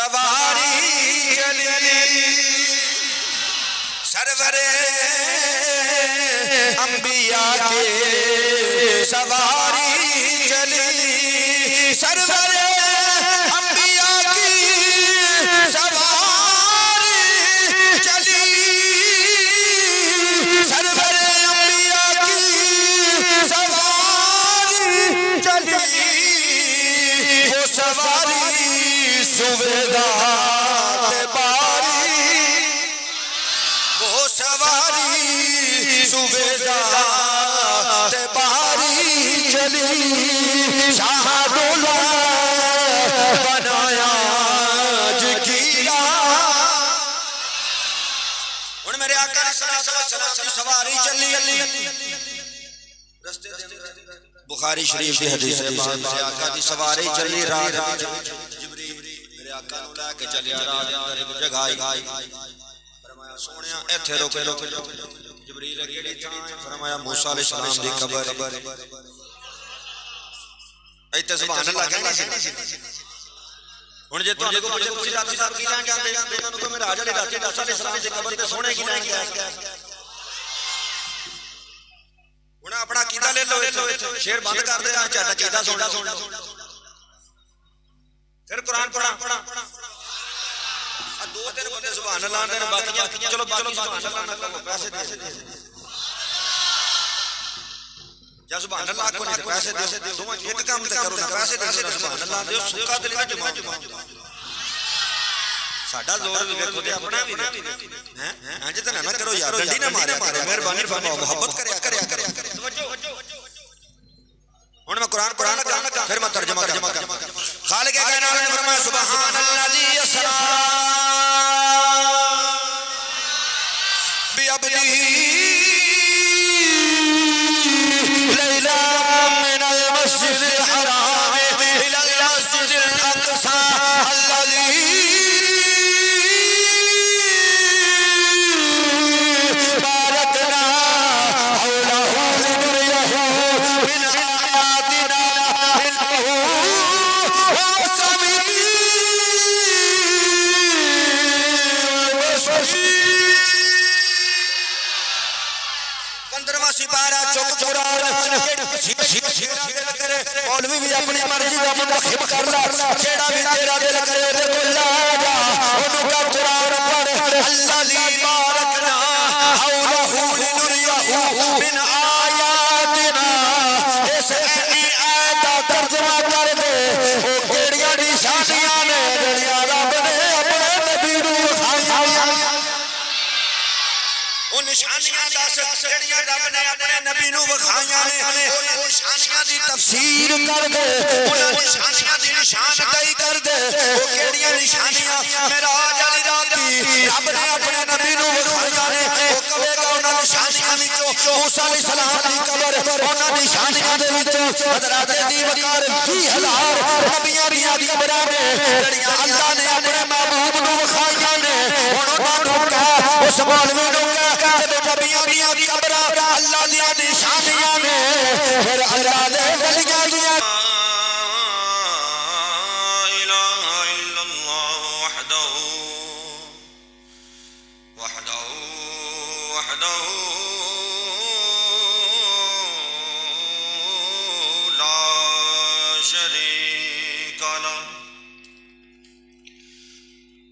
सवारी चली सरवरे अंबिया के सवारी चली सरवरे अंबिया की सवारी चली सरवरे अंबिया की सवारी चली वो सवारी सुबेदार बारी वो सवारी सुबेदार बारी चली शाहदुल्ला बनाया जिकिया हुण मेरे आका ने सलाम दी सवारी चली रस्ते बुखारी शरीफ की हदीस है मेरे आका दी सवारी चली रात जिब्रील मेरे आका नु लेके चलिया रात दे अंदर एक जगह आई फरमाया सोहणिया इथे रुक जिब्रील केड़ी थां है फरमाया मूसा अलैहिस्सलाम दी कब्र इत्ते सुभान अल्लाह कहना सी हुण जे तुहाडे को पुछे तुसीं डॉक्टर साहब की लैण जांदे उन्हां नूं कहो मेरा राजा डॉक्टर अलैहिस्सलाम दी कब्र ते सोहणे की लैण गया हुण अपना कीदा ले लो शेर बंद कर दे झट कीदा सुन फिर कुरान पढ़ा दो तीन बंदे सुभान अल्लाह दे बाकी चलो सुभान अल्लाह ना कहो पैसे दे या सुभान अल्लाह को नहीं पैसे दे तुम एक काम ते करो ना पैसे दे सुभान अल्लाह दे सुक्का ते ना जमा साडा जोर भी देखो ते अपना भी हैं इंज ते ना करो यार डंडी ना मारे मेहरबानी फरमाओ मोहब्बत करया तवज्जो हुण मैं कुरान पढ़ा लगा फिर मैं तर्जुमा कर खालिक कायनात ने फरमाया सुभान अल्लाजी यसरा बि अब्दी लैला मिनल मस्जिदिल हराम इलल मस्जिदिल अक़सा अल्लज़ी बारकना हौलहु लिनुरियहु मिन आयातिना इन्नहु हुवस समीउल बसीर 15वां सिपारा चुक कुरान मौलवी भी अपनी मर्जी का मुंतखब कर ला जेड़ा भी तेरा दिल करे ते कोई ला जा ओनु का कुरान पढ़ अल्लाजी बारकना हौलहु लिनुरियहु मिन आयातिना इस आयत का तर्जुमा कर दे ओ केड़ियां निशानियां ने जेड़ियां रब ने अपने नबी नूं दिखाईयां ओ निशानियां दस जेड़ियां रब ने अपने नबी नूं दिखाईयां ने उन्हां निशानियां दी तफसीर कर दे उन्हां निशानियां दी निशानदेही कर दे ओ केड़ियां निशानियां मेराज वाली रात दी रब ने अपने नबी नूं दिखाईयां ने ओ कहेगा उन्हां निशानियां विचों मूसा अलैहिस्सलाम दी कब्र उन्हां निशानियां दे विचों हज़रत दी वकार 20000 नबियां दी कब्रां ने जेड़ियां अल्लाह ने अपने महबूब नूं दिखाईयां ने हुण उन्हां नूं कह उस मौलवी नूं कह नबियां दी कब्रां अल्लाह दी निशानियां ने फिर अल्लाह दे वलियां दी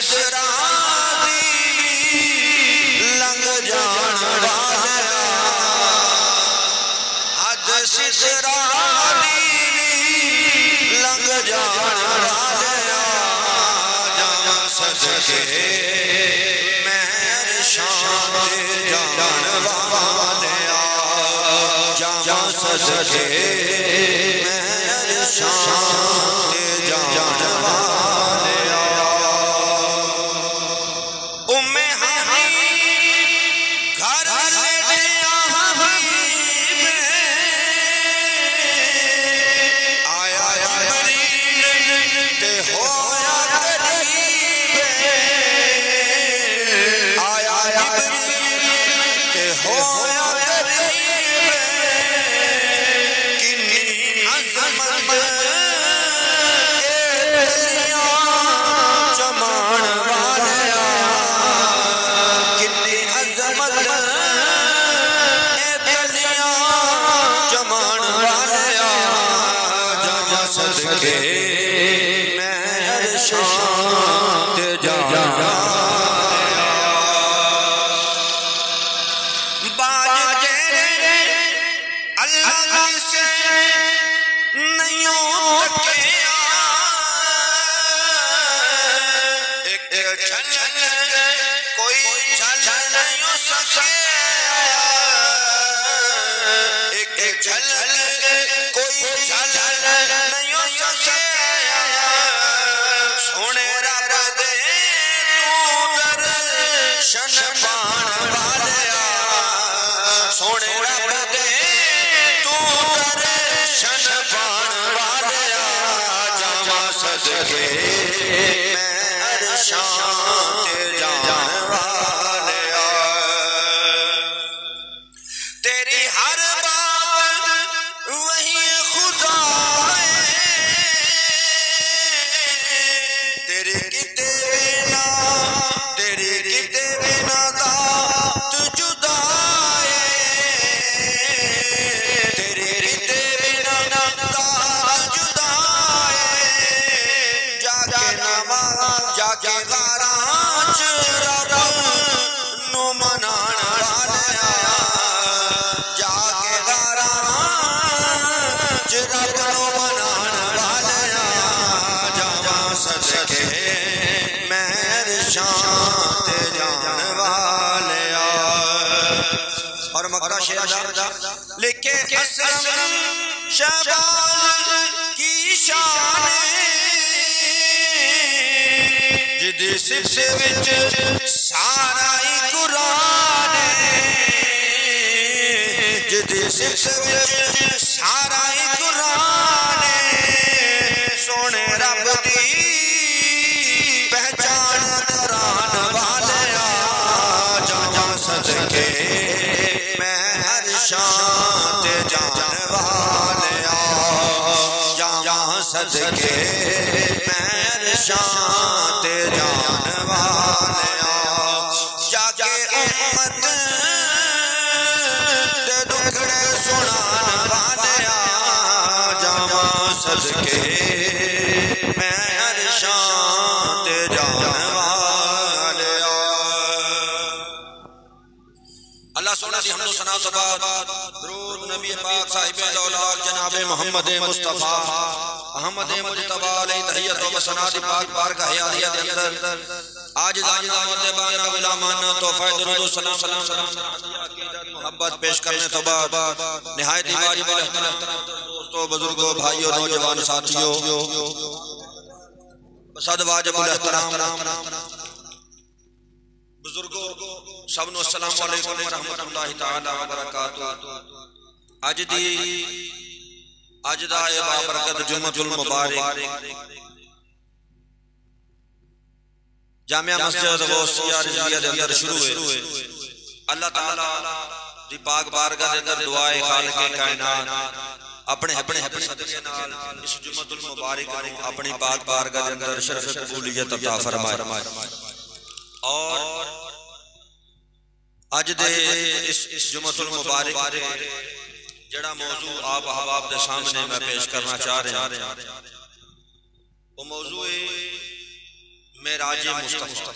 सिदरा लंघ जान वाले हद सिदरा लंघ जान वाले जावा सदके मैं अरशां ते जान वाले जावा सदके मैं अरशां ते जान वाले उम्मे हानी घर लेटिया हबीब आया जिब्रील ते होया करीब आया जिब्रील ते होया करीब किन्नी अज़मत जमान वाले किन्नी अज़मत जमान वाले जावा सदके मैं अरशां ते जाना बाज तेरे अल्लाह से नहीं तकिया एक झलक कोई झलक नहीं सके एक झलक कोई झलक नहीं सके सोने रब दे तू दर्शन पान वाले सोने रब दे तू दर्शन पान वाले जावा सदके मैं अरशां ते जान वाले तेरी हर बात वही खुदा है तेरे किते बिना ज़ात जुदा है तेरे किते बिना ज़ात जुदा है जाके गारां च रब नू मनाण वाले जाके गारां च रब नू मनाण वाले जावा सदके मैं अरशां ते जान वाले और मकरा शेर लेके असलम शहबाज की शान जिदी सिर विच सारा ही कुरान जिदी सिर विच सारा ही कुरान सोने रब दी पहचान करान वाले जावा सदके मैं अरशां ते जान वाले जावा सदके मैं अरशां ते जान वाले जाके उम्मत दे दुखड़े सुनान वाले जावा सदके मैं अरशां ते जान वाले अल्लाह सोना दी हमदो सना तो बाद दरूद नबी पाक साहिब औलाद जनाब मोहम्मद मुस्तफा अहमद मुजतबा अलैहि तहियत व सना दी पाक बारगाह आलिया दे अंदर आज जाना मुतबाना गुलामाना तोहफा दरूद सलाम अकीदत मोहब्बत पेश करने तो बाद निहायत वाजिब दोस्तों बुजुर्गों भाइयों नौजवान साथियों सद वाजिब एहतराम बुजुर्गों सबनो अस्सलाम वालेकुम व रहमतुल्लाहि तआला व बरकातहू अज दा ए बाबरकत जुम्मतुल मुबारक जामिया मस्जिद गौसिया रिज़विया दे अंदर शुरू हुए अल्लाह ताला दी पाक बारगाह दे अंदर दुआए खालिक कायनात अपने सदके नाल इस जुम्मतुल मुबारक को अपनी पाक बारगाह दे अंदर शरफ कबूलियत अता फरमाए और अज दे इस जुम्मतुल मुबारक जड़ा मौजू आप अहबाब के सामने मैं पेश करना चाह रहा वो मौजू है मेराज मुस्तफा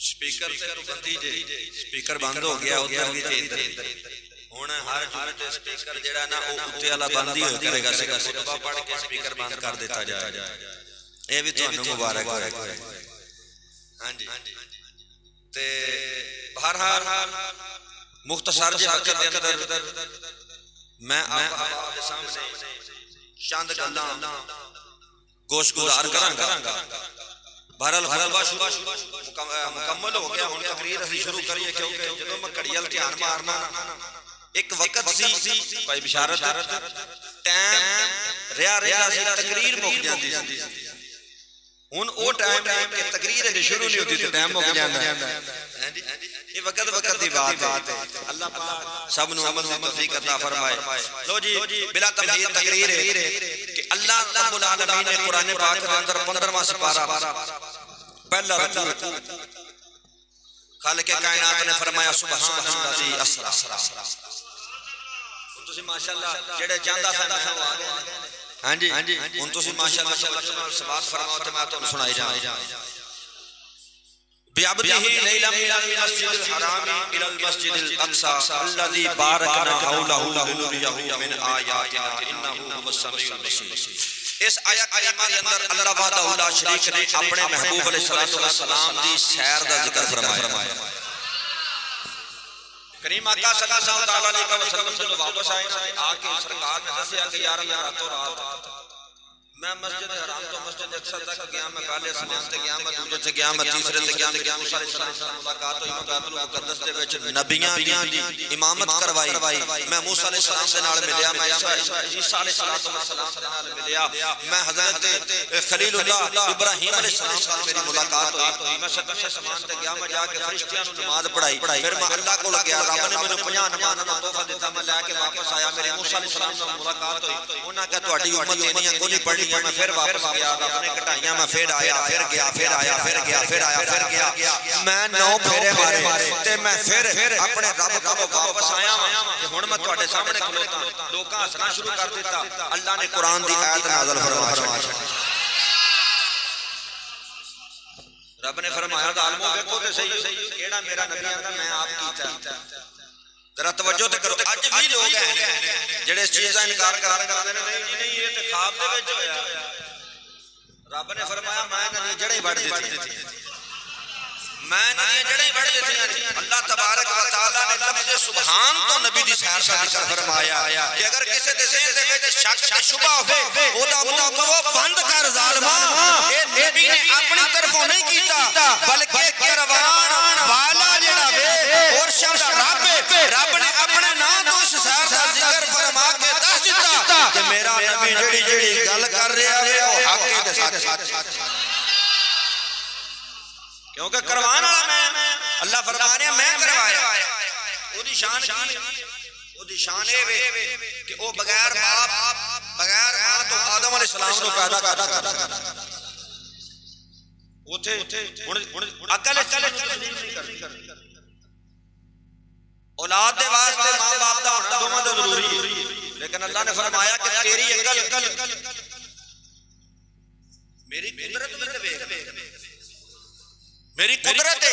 स्पीकर ते बंदी जे स्पीकर बंद हो गया उधर भी ते इधर हुण हर जुमे ते स्पीकर जेड़ा ना ओ उत्ते वाला बंद ही हो करेगा खुतबा पढ़ के स्पीकर बंद कर देता जाए ये भी तुहानू मुबारक होए हां जी ते बहरहाल मुख्तसर जे वक्त दे अंदर मैं आपके सामने चंद गल्लां गोश गुजार करांगा बहरहाल मुकम्मल हो गया हुण तकरीर असीं शुरू करिए क्योंकि जदों मैं घड़ी वाल ध्यान मारना एक वक्त सी भाई बिशारत टाइम रहा सी तकरीर मुक जांदी सी हुण ओ टाइम कि तकरीर अजे शुरू नहीं होती ते टाइम मुक जांदा है ये वक्त दी बात है अल्लाह पाक सब नु अमल दी तौफीक अता फरमाए लो जी बिला तमहीद तकरीर है कि अल्लाह रब्बुल आलमीन ने कुरान पाक के अंदर 15वां सिपारा पहला रुकू खालिक कायनात ने फरमाया सुभानल्लाजी अस्रा तुसी माशाअल्लाह जेड़े चाहंदा सा मैं आ गया हां जी हुन तुसी माशाअल्लाह समात फरमाओ ते मैं तुहानू सुनाई जावां बिअब्दिही लैला मिनल मस्जिदिल हराम इलल मस्जिदिल अक्सा अल्लज़ी बारकना हौलहु लिनुरियहु मिन आयातिना इन्नहु हुवस समीउल बसीर। इस आयत करीमा के अंदर अल्लाह वहदहु ला शरीक ने अपने महबूब अलैहिस्सलातु वस्सलाम दी सैर दा जिक्र फरमाया। करीम आका सल्लल्लाहु अलैहि वसल्लम जब वापस आए आके सरकार ने दसिया कि यार मैं रातों रात मैं मस्जिद हराम तो मस्जिद अक्सा तक गया मैं पहले आसमान ते गया मैं दूजे ते गया मैं तीसरे ते गया मैं मूसा अलैहिस्सलाम से मुलाकात हुई मैं बैतुल मुकद्दस दे विच नबियां दी इमामत करवाई मैं मूसा अलैहिस्सलाम दे नाल मिलिया मैं ईसा अलैहिस्सलाम दे नाल मिलिया मैं हजरत खलीलुल्लाह इब्राहीम अलैहिस्सलाम से मेरी मुलाकात हुई मैं सतवें आसमान ते गया मैं जाके फरिश्तियां नु नमाज पढ़ाई फिर मैं अल्लाह कोल गया रब ने मैनू 50 नमाज़ां दा तोहफा दिता मैं लेके वापस आया मेरे मूसा अलैहिस्सलाम नाल मुलाकात हुई उन्हां कहा तुहाडी उम्मत इन्नियां कोई नहीं पढ़नी मैं फिर वापस गया रब ने घटाइयां मैं फिर आया फिर गया फिर आया फिर गया फिर आया फिर गया मैं 9 फेरे मारे ते मैं फिर अपने रब कोल वापस आया ते हुण मैं तुहाडे सामने खलोता लोकां हसना शुरू कर दिता अल्लाह ने कुरान दी आयत नाज़िल फरमाई रब ने फरमाया ज़ालिमो देखो ते सही केड़ा मेरा नबी आंदा मैं आप कीता जरा तवज्जो ते करो अज भी लोग हैं जेड़े इस चीज का इनकार करते ने नहीं जी नहीं ये ते ख्वाब दे विच होया रब ने फरमाया मैं इन्हां दी जड़ें वड़ दित्ती मैं इन्हां दी जड़ें वड़ दित्ती अल्लाह तबारक व तआला ने लफ्ज़ सुभान तो नबी दी सैर का जिक्र फरमाया कि अगर किसी दे ज़हन दे विच शक ते शुबा होवे ओदा मुंह करो बंद कर ज़ालिमा ये नबी ने अपनी तरफों नहीं कीता बल्कि करवान वाला जेड़ा वे और शब्द रब ने अपने नाम तो इस सैर का जिक्र फरमा के दस दिता कि मेरा नबी जेड़ी जेड़ी गल कर रहा है वो हक ते सच क्योंकि करवाने वाला मैं अल्लाह फरमा रहा मैं करवाया ओदी शान ए वे कि ओ बगैर बाप बगैर मां तो आदम अलैहि सलाम नु पैदा करता ओथे हुन अकल नहीं करती औलाद दे वास्ते मां बाप दा होना दोवां दा जरूरी है लेकिन अल्लाह ने फरमाया कि तेरी अकल मेरी कुदरत में देख मेरी कुदरत है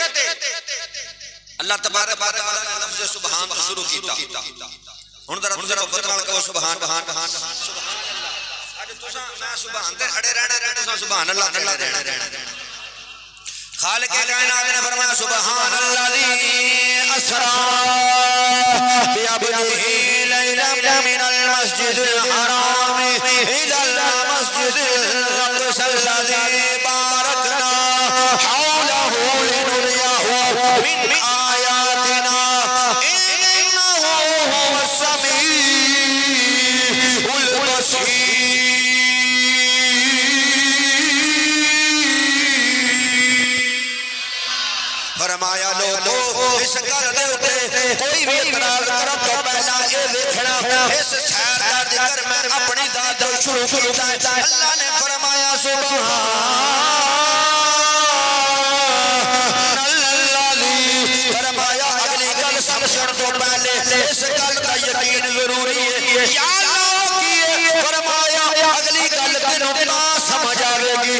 अल्लाह तबारक व तआला ने लफ्ज़ सुभान शुरू कीता हुन जरा मोहब्बत नाल कहो सुभान सुभान अल्लाह आज तुसां मैं सुभान ते अड़े रहना तुसां सुभान अल्लाह ते रहना खालिक कायनात ने फरमाया सुभान अल्लाज़ी अस्रा बिअब्दिही लैला मिनल मस्जिदिल हराम इलल मस्जिदिल अक़सा अल्लज़ी बारकना हौलहु लिनुरियहु मिन आयातिना इन्नहु हुवस समीउल बसीर। फरमाया लोगो इस घर दे उते कोई भी इतराज करन तो पहला ये देखना इस सैर दा जिक्र मैं अपनी जात तो शुरू कीता है अल्लाह ने फरमाया सुभान अल्लाह फरमाया अगली गल समझण तो पहले इस गल दा यकीन जरूरी है या अल्लाह की फरमाया अगली गल तेनू ना समझ आवेगी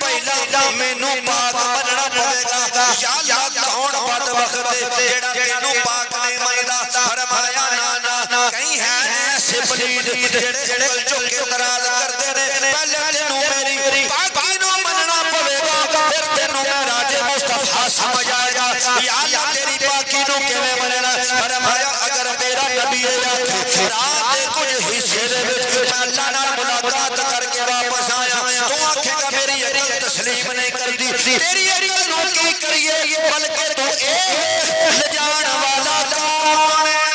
पहला मैनू पाक मनना पवेगा या अल्लाह कौन बद वक्त जेड़ा तेनू पाक नहीं मनदा फरमाया ना ना कहीं है ऐसे पलीद जेड़े गल झुक के तराज करदे ने पहले तेनू मेरी पाकी नु मनना पवेगा फिर तेनू मैं राजे मुस्तफा समझ आएगा या अल्लाह तेरी पाकी नु किवें मनना फरमाया अगर मेरा नबी है रात दे कुछ हिस्से दे विच मैं अल्लाह नाल मुलाकात करके वापस आया तू आखेगा मेरी अकल तस्लीम नहीं करदी तेरी अकल नु की करिए बल्कि तू ए ले जान वाला कौन है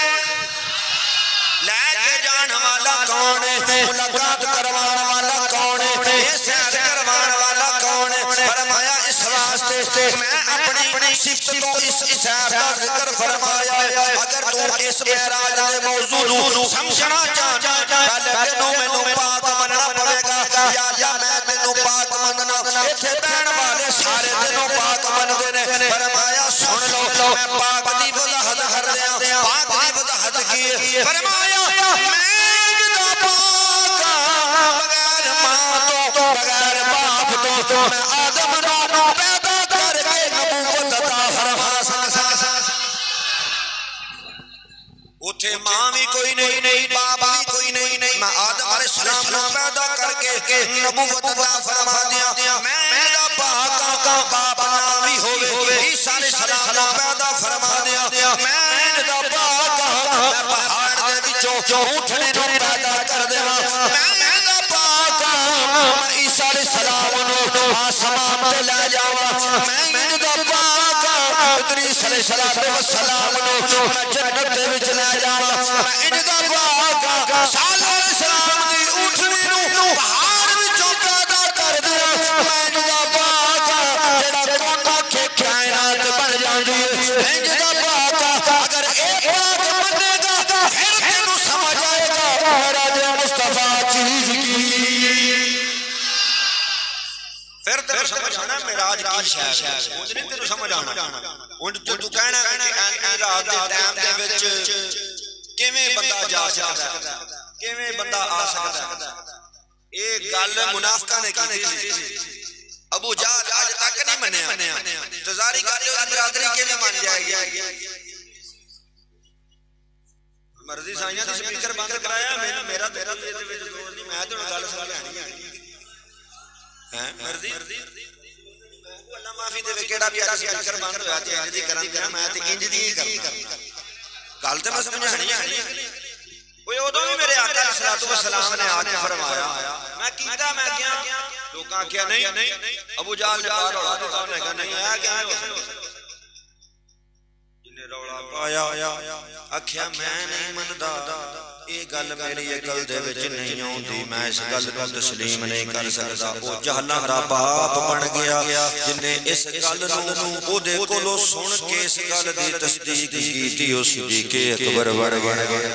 लेके जान वाला कौन है मुलाकात करवाने वाला कौन है सैर करवाने वाला कौन है फरमाया इस वास्ते मैं अपनी सिफत को इस इशार का जिक्र फरमाया अगर तू इस मेराज दे मौजू नु समझना चाहता पहले तेनू मैनू पाक मनना पवेगा या अल्लाह मैं तेनू पाक मनना इथे बैण वाले सारे तेनू पाक मनदे ने फरमाया सुन लो मैं पाक दी वजाहत कर दिया पाक दी वजाहत की फरमाया मैं जिदा पाक बगैर मां तो बगैर बाप तो मैं आदम नु पैदा करके नबूवत अता फरमा उठे मां भी कोई नहीं बाप भी कोई नहीं मैं आदम अलैहिस्सलाम नु पैदा करके नबूवत अता फरमा दिया मैं इदा पाक बाप ना भी होवे ईसा अलैहिस्सलाम नु पैदा फरमा दिया मैं इदा पाक मैं पहाड़ दे विचों ऊंटने नु पैदा कर देवा मैं इदा पाक मैं ईसा अलैहिस्सलाम नु आसमान ते ले जावा मैं इदा पाक इदरीस अलैहिस्सलाम नु मैं जन्नत दे विच ले जावा मैं इदा पाक साला अलैहिस्सलाम दी ऊंटने नु पहाड़ विचों पैदा कर देवा मैं इदा पाक जेड़ा कोना के कायनात बन जांदी है इदा पाक अगर एक पाक बनेगा फिर तेनू समझ आएगा राजे मुस्तफा चीज की फिर तेरे समझ आना मेराज की शय उंज नहीं तेरे समझ आना उंज तू कहना कि रात दे टाइम दे विच किवें बंदा जा सकदा किवें बंदा आ सकदा ए गल मुनाफिकां ने की अबू जहल आज तक नहीं मन्या तजारी कर लो बरादरी किवें मान जाएगी मर्जी साइयां दी स्पीकर बंद कराया मेरा तेरा दे विच जोड़ नहीं मैं तो गल समझानी हैं मर्जी अल्लाह माफी देवे केड़ा प्यारा स्पीकर बंद होया ते इंज दी करन ते मैं ते इंज दी ही करना गल ते मैं समझानी ओए उदों भी मेरे आका सल्लल्लाहु अलैहि वसल्लम ने आके फरमाया मैं कीता मैं गया लोकां आख्या नहीं अबू जहल ने बाहर रौला दिता उन्हें कहा नहीं आया क्या जिन्ने रौला पाया आख्या मैं नहीं मनदा ये गल मेरी अकल दे विच नहीं आउंदी मैं इस गल नूं तस्लीम नहीं कर सकदा ओ जहलां दा बाप बन गया जिन्ने इस गल नूं ओदे कोलों सुन के इस गल दी तस्दीक कीती उस दी के अकबर बन गया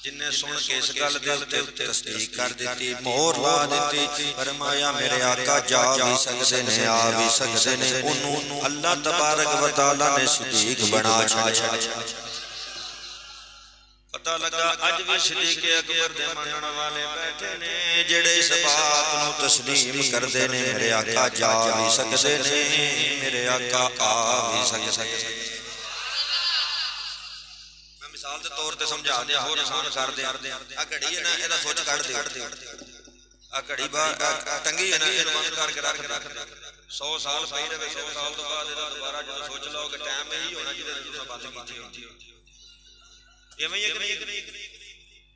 जिन्ने सुन के इस गल दे उत्ते तस्दीक कर दी मोहर ला दी फरमाया मेरे आका जा भी सकदे ने आ भी सकदे ने ओनू अल्लाह तबारक व तआला ने सिद्दीक बना छाया पता लगा अज भी सिद्दीक अकबर दे मनण वाले बैठे ने जेड़े इस बात नूं तस्लीम करदे ने मेरे आका जा भी सकदे ने मेरे आका आ भी सकदे मिसाल के तौर पे समझा दे होर आसान कर दे आ घड़ी है ना एदा सोच कढ दे आ घड़ी टंगी है ना इहनू बंद करके रख दे 100 साल पई रहे 100 साल तो बाद एदा दोबारा जब सोच लो कि टाइम यही होना जिहदे तुसीं बंद कीती होंदी एवें ही एक नहीं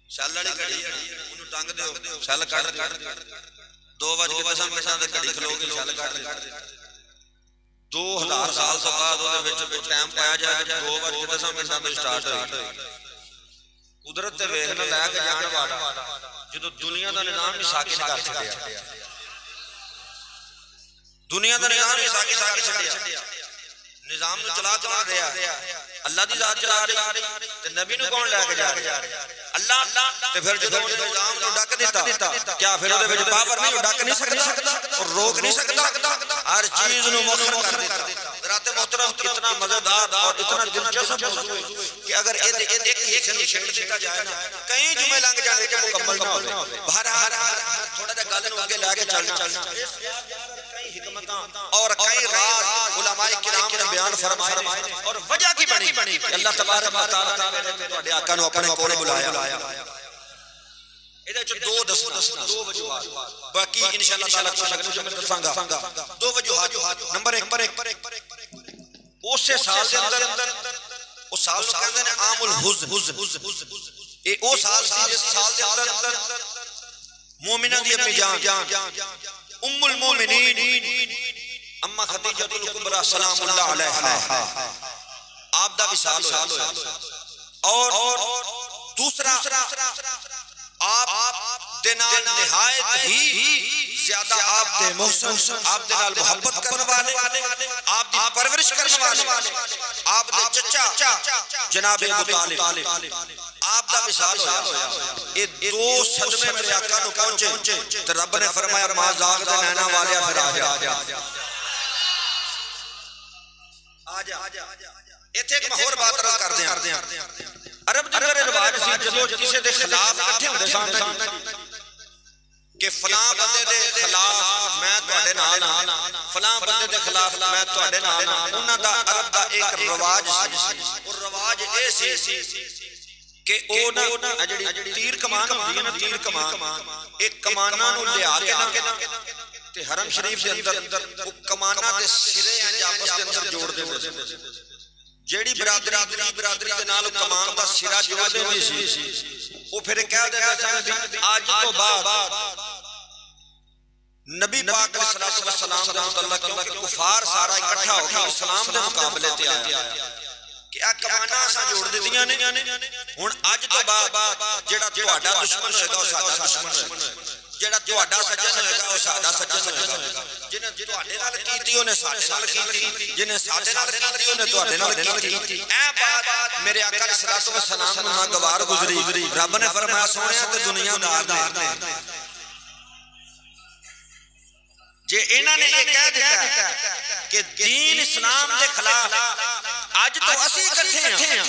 शैल वाली घड़ी ओनू टंग दिओ शैल कढ 2 बज के 10 मिनटां ते घड़ी खलोगी शैल कढ दे 2000 साल तो बाद ਉਹਦੇ ਵਿੱਚ ਟਾਈਮ ਪਾਇਆ ਜਾਏਗਾ 2 ਵਜੇ 10 ਮਿੰਟਾਂ ਤੋਂ ਸਟਾਰਟ ਹੋਈ ਕੁਦਰਤ ਤੇ ਵੇਖ ਲੈ ਲੈ ਕੇ ਜਾਣ ਵਾਲਾ ਜਦੋਂ ਦੁਨੀਆ ਦਾ ਨਿਜ਼ਾਮ ਹੀ ਸਾਕਿਨ ਕਰ ਛੱਡਿਆ ਦੁਨੀਆ ਦਾ ਨਿਜ਼ਾਮ ਹੀ ਸਾਕਿਨ ਕਰ ਛੱਡਿਆ ਨਿਜ਼ਾਮ ਨੂੰ ਚਲਾ ਕੌਣ ਰਿਹਾ अल्लाह दी जात चला रही ते नबी नु कौन लेके जा रहा अल्लाह ते फिर जदों निजाम नु डक दिता क्या फिर ओदे विच पावर नहीं डक नहीं सकदा और रोक नहीं सकदा हर चीज नु मुखर कर दिता हज़रात मोहतरम इतना मजेदार और इतना दिलचस्प मौजू है कि अगर एक हिस्से में छेड़ दिया जाए ना कई जुमे लंघ जाने के मुकम्मल ना हो बहरहाल थोड़ा सा गल नूं आगे लेके चलना कई हिकमतां और कई राज उलमाए किराम ने बयान फरमाए और वजह की बनी अल्लाह तबारक व तआला ने तुहाडे आका नूं अपने कोल बुलाया ਇਹਦੇ ਚ ਦੋ ਦੱਸਣਾ ਦੋ ਵਜੂਹਾਤ ਬਾਕੀ ਇਨਸ਼ਾਅੱਲਾ ਤਾਲਾ ਕੁਝ ਅਗਲੇ ਜੁਮੇ ਦੱਸਾਂਗਾ ਦੋ ਵਜੂਹਾਤ ਨੰਬਰ 1 ਉਸੇ ਸਾਲ ਦੇ ਅੰਦਰ ਉਹ ਸਾਲ ਨੂੰ ਕਹਿੰਦੇ ਨੇ ਆਮੁਲ ਹੁਜ਼ਨ ਇਹ ਉਹ ਸਾਲ ਸੀ ਜਿਸ ਸਾਲ ਦੇ ਅੰਦਰ ਮੂਮਿਨਾਂ ਦੀ ਅੰਮੀ ਜਾਨ उम्मुल मोमिनीन अम्मा खदीजतुल कुबरा सलामुल्लाह अलैहा आप दा विसाल होया और दूसरा आप दे नाल निहायत ही ज्यादा आप दे मोहसन आप दे नाल मोहब्बत करने वाले आप दी परवरिश करने वाले आप दे चचा जनाब अबू तालिब आप दा विसाल होया ये दो सदमे मेरे आका नु पहुंचे ते रब ने फरमाया मां जाग दे नैना वालिया फिर आ जा इथे एक होर बात रस करदे हैं अरब दे अंदर रिवाज सी जदों किसी दे खिलाफ इकट्ठे हुंदे सन कि फलां बंदे दे खिलाफ मैं तुहाडे नाल हां फलां बंदे दे खिलाफ मैं तुहाडे नाल हां उन्हां दा अरब दा एक रिवाज सी और रिवाज ए सी कि ओ ना जेड़ी तीर कमान हुंदी है ना तीर कमान एक कमानां नु लिया के ना ते हरम शरीफ दे अंदर ओ कमानां दे सिरे इंज आपस दे अंदर जोड़ देंदे जेड़ी बिरादरी दे नाल कमान दा सिरा जोड़दे नहीं सी ओ फिर कह देंदे सन आज तो बाद नबी पाक अलैहि सलाम दा मुतल्लक क्योंकि कुफार सारा इकट्ठा हो के इस्लाम दे मुकाबले ते आया कि आ कमाना असां जोड़ दित्तियां ने हुण अज तो बाद जेड़ा तुहाडा दुश्मन होएगा ओ साडा दुश्मन होएगा जेड़ा तुहाडा सज्जन होएगा ओ साडा सज्जन होएगा जिने तुहाडे नाल कीती ओने साडे नाल कीती जिने साडे नाल कीती ओने तुहाडे नाल कीती ए बात मेरे आका अलैहि सलाम नु नागवार गुजरी रब ने फरमाया सोहणिया ते दुनियादार ने जे इन्हां ने ये कह दिता कि दीन इस्लाम दे खिलाफ आज तो असी इकट्ठे हैं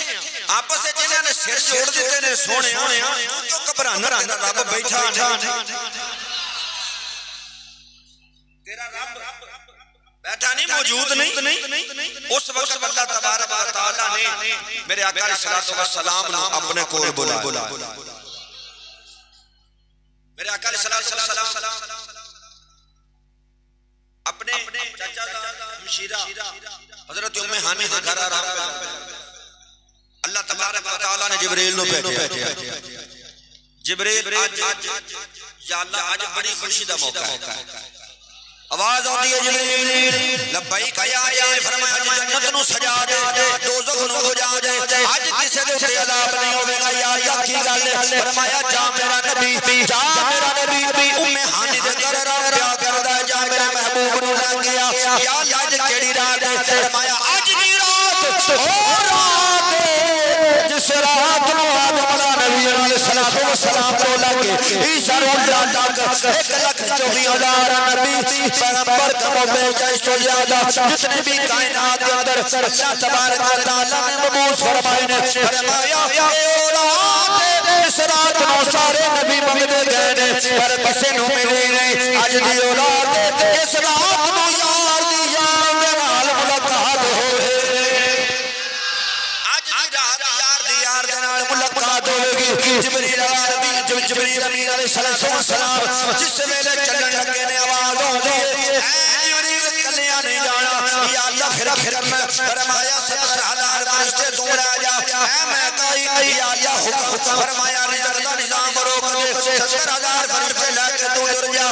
आपस में जिन्हां ने सिर जोड़ दिते ने सोहणिया क्यों घबराना रब बैठा तेरा रब बैठा नहीं मौजूद नहीं उस वक्त अल्लाह तबारक व तआला ने मेरे आका अलैहि सलाम नु अपने कोल बुलाया मेरे आका अलैहि सलाम अपने चाचा मशीरा हजरत उम्मे हानी के घर आराम पे अल्लाह तबारक व तआला ने जिब्रील नु भेजा जिब्रील आज या अल्लाह आज बड़ी खुशी दा मौका है आवाज आती है जिब्रील लब्बैक या जिब्रील फरमाया जन्नत नु सजा दे दोज़ख नु बुझा दे आज किसे दे ऊते अज़ाब नहीं होवेगा या अल्लाह की गल फरमाया जा मेरा नबी उम्मे हानी दे घर आराम क्या करदा जा मेरे महबूब नु लग गया या अल्लाह आज केड़ी रात है फरमाया आज दी रात ओ रात जिस रात नु आदम नबी अलैहि सलाम तो लगे ईसा रोज़ तक 1,24,000 नबी पैगंबर कमो भेजा इससे ज्यादा जितने भी कायनात के अंदर अल्लाह तबारक व तआला ने मबूस फरमाए ने फरमाया ए औलाद इस रात नु सारे नबी मंगदे गए ने पर किसे नु मिले नहीं आज दी औलाद इस रात नु यार दी यार दे नाल मुलाकात होए आज दी रात यार दी यार दे नाल मुलाकात होएगी जिब्रील अमीन अलैहि सलाम जिस वेले चलन लगे ने आवाज आउंदी है जिब्रील कलिया नहीं जाना या अल्लाह फिर मैं फरमाया 70,000 फरिश्ते तू ले जा मैं कही या अल्लाह हुक्म फरमाया रिज़्क़ दा निजाम रोक दे 70,000 फरिश्ते लेके तू उड़ जा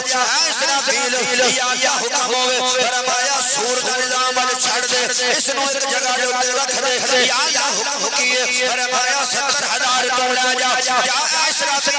इसराफील या अल्लाह हुक्म होवे फरमाया सूर दा निजाम वाल छड़ दे इसनु एक जगह दे उत्ते रख दे या अल्लाह हुक्म किए फरमाया 70,000 तू ले जा या इस्राफील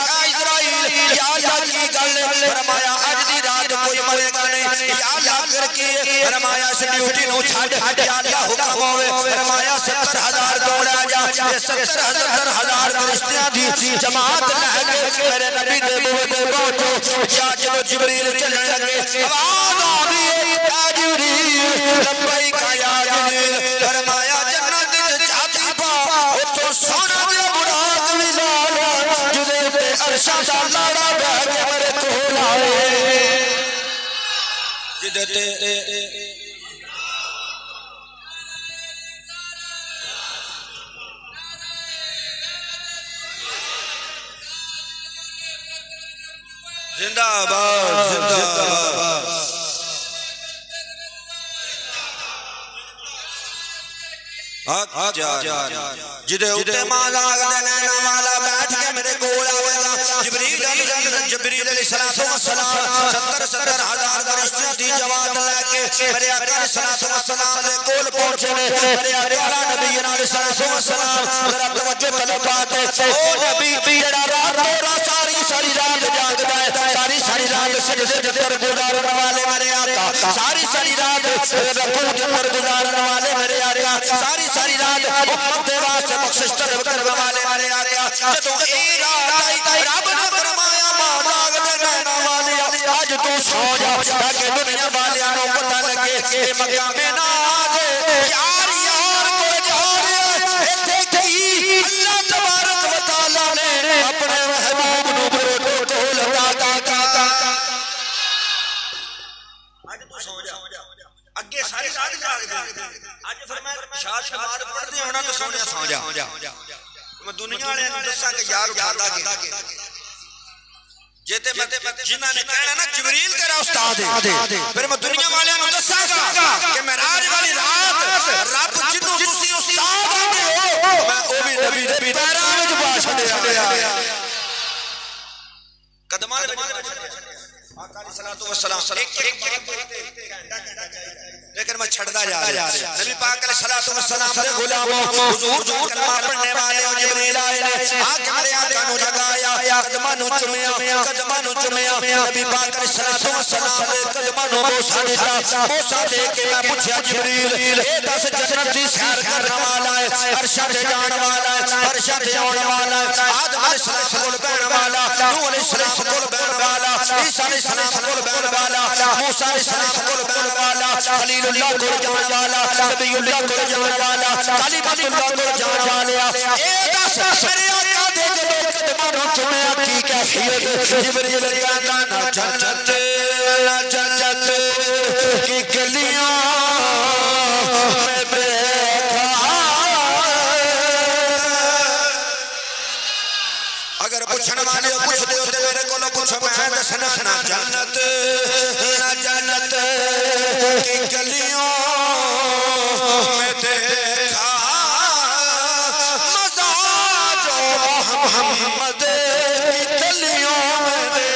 या अल्लाह की गल फरमाया आज दी रात कोई मरेगा नहीं या अल्लाह फिर की फरमाया ड्यूटी नु छड्ड या अल्लाह हुक्म होवे फरमाया 70,000 दौड़ा जा 70,000 फरिश्तियां दी जमात लैके मेरे नबी दे बूहे ते पहुंचो या जदों जिब्रील चलने लगे आवाज आ रही है या जिब्रील लब्बैक या जिब्रील फरमाया जन्नत च जाती पा उतो सोना दा बुराक भी ला जुदे ते अरशा दा लाड़ा बैठ के मेरे कोल आए जिदे ते जिंदाबाद जिंदाबाद जिदे उत्ते माला नैना वाला बैठ के मेरे कोल आवेगा जिब्रील अलैहिस्सलातु वस्सलाम 70,000 फरिश्तियां दी जमात लेके मेरे आका अलैहिस्सलातु वस्सलाम दे कोल पहुंचे ने मेरे आका नबी अलैहिस्सलातु वस्सलाम जरा तवज्जो करो बात ओ नबी जेड़ा रात सारी रात जागदा है सारी रात सजदे ते पर गुजारने वाले मेरे आका सारी रात रुकू ते पर गुजारने वाले मेरे आका सारी रात उम्मत दे वास्ते बख्शिश तलब करने वाले मेरे आका जदों ए रात आई रब ने फरमाया मां जागदे रहना वाले आज तू सो जा ताकि दुनिया वालियां नु पता लगे ए मकामे नाज यार को जा रहे इत्थे की अल्लाह तबारक व तआला ने अपने महबूब नु प्रोटोकॉल लगा आज तू सो जा अगे सारी रात जागदे आज फिर मैं शाद शमात पढ़दे होना तो सोने सो जा मैं दुनिया वाले नु दस्सां कि यार उठादा के जेते जिन्हां ने कहना ना जिब्रील तेरा उस्ताद है फिर मैं दुनिया वाले नु दस्सांगा कि मेराज वाली रात रब जिन्नू तुसी उस्ताद आंदे हो मैं ओ भी नबी दे पैरां विच पा छड्डिया कदमां दे विच आका अलैहिस्सलातु वस्सलाम लेकिन मैं छड़दा जा रहा नबी पाक अलैहिस्सलातु वस्सलाम दे गुलामों हुजूर जो कलमा पढ़ने वाले हो जिब्रील आए ने आके मेरे आका नु जगाया कदमां नु चुमिया नबी पाक अलैहिस्सलातु वस्सलाम दे कदमां नु बोसा दे के मैं पूछया जिब्रील ए दस जन्नत दी सैर करने वाला है अरश ते जाने वाला है फर्श ते आने वाला है आदम अलैहिस्सलाम कोल बैठने वाला नूह अलैहिस्सलाम कोल बैठने वाला ईसा अलैहिस्सलाम कोल बैठने वाला मूसा अलैहिस्सलाम कोल बैठने वाला खलीलुल्लाह कोल जाने वाला नबीउल्लाह कोल जाने वाला कलीमतुल्लाह कोल जाने वाला ए दस मेरे आका दे जदों कदमां नु चुमिया की कैफियत जिब्रील कहंदा ना जन्नत की गलियां में देखा अगर पूछने वाले पूछ दे ते मेरे कोलो पूछो मैं दसना ना जन्नत की गलियों में देखा मज़ा जो मोहम्मद की गलियों में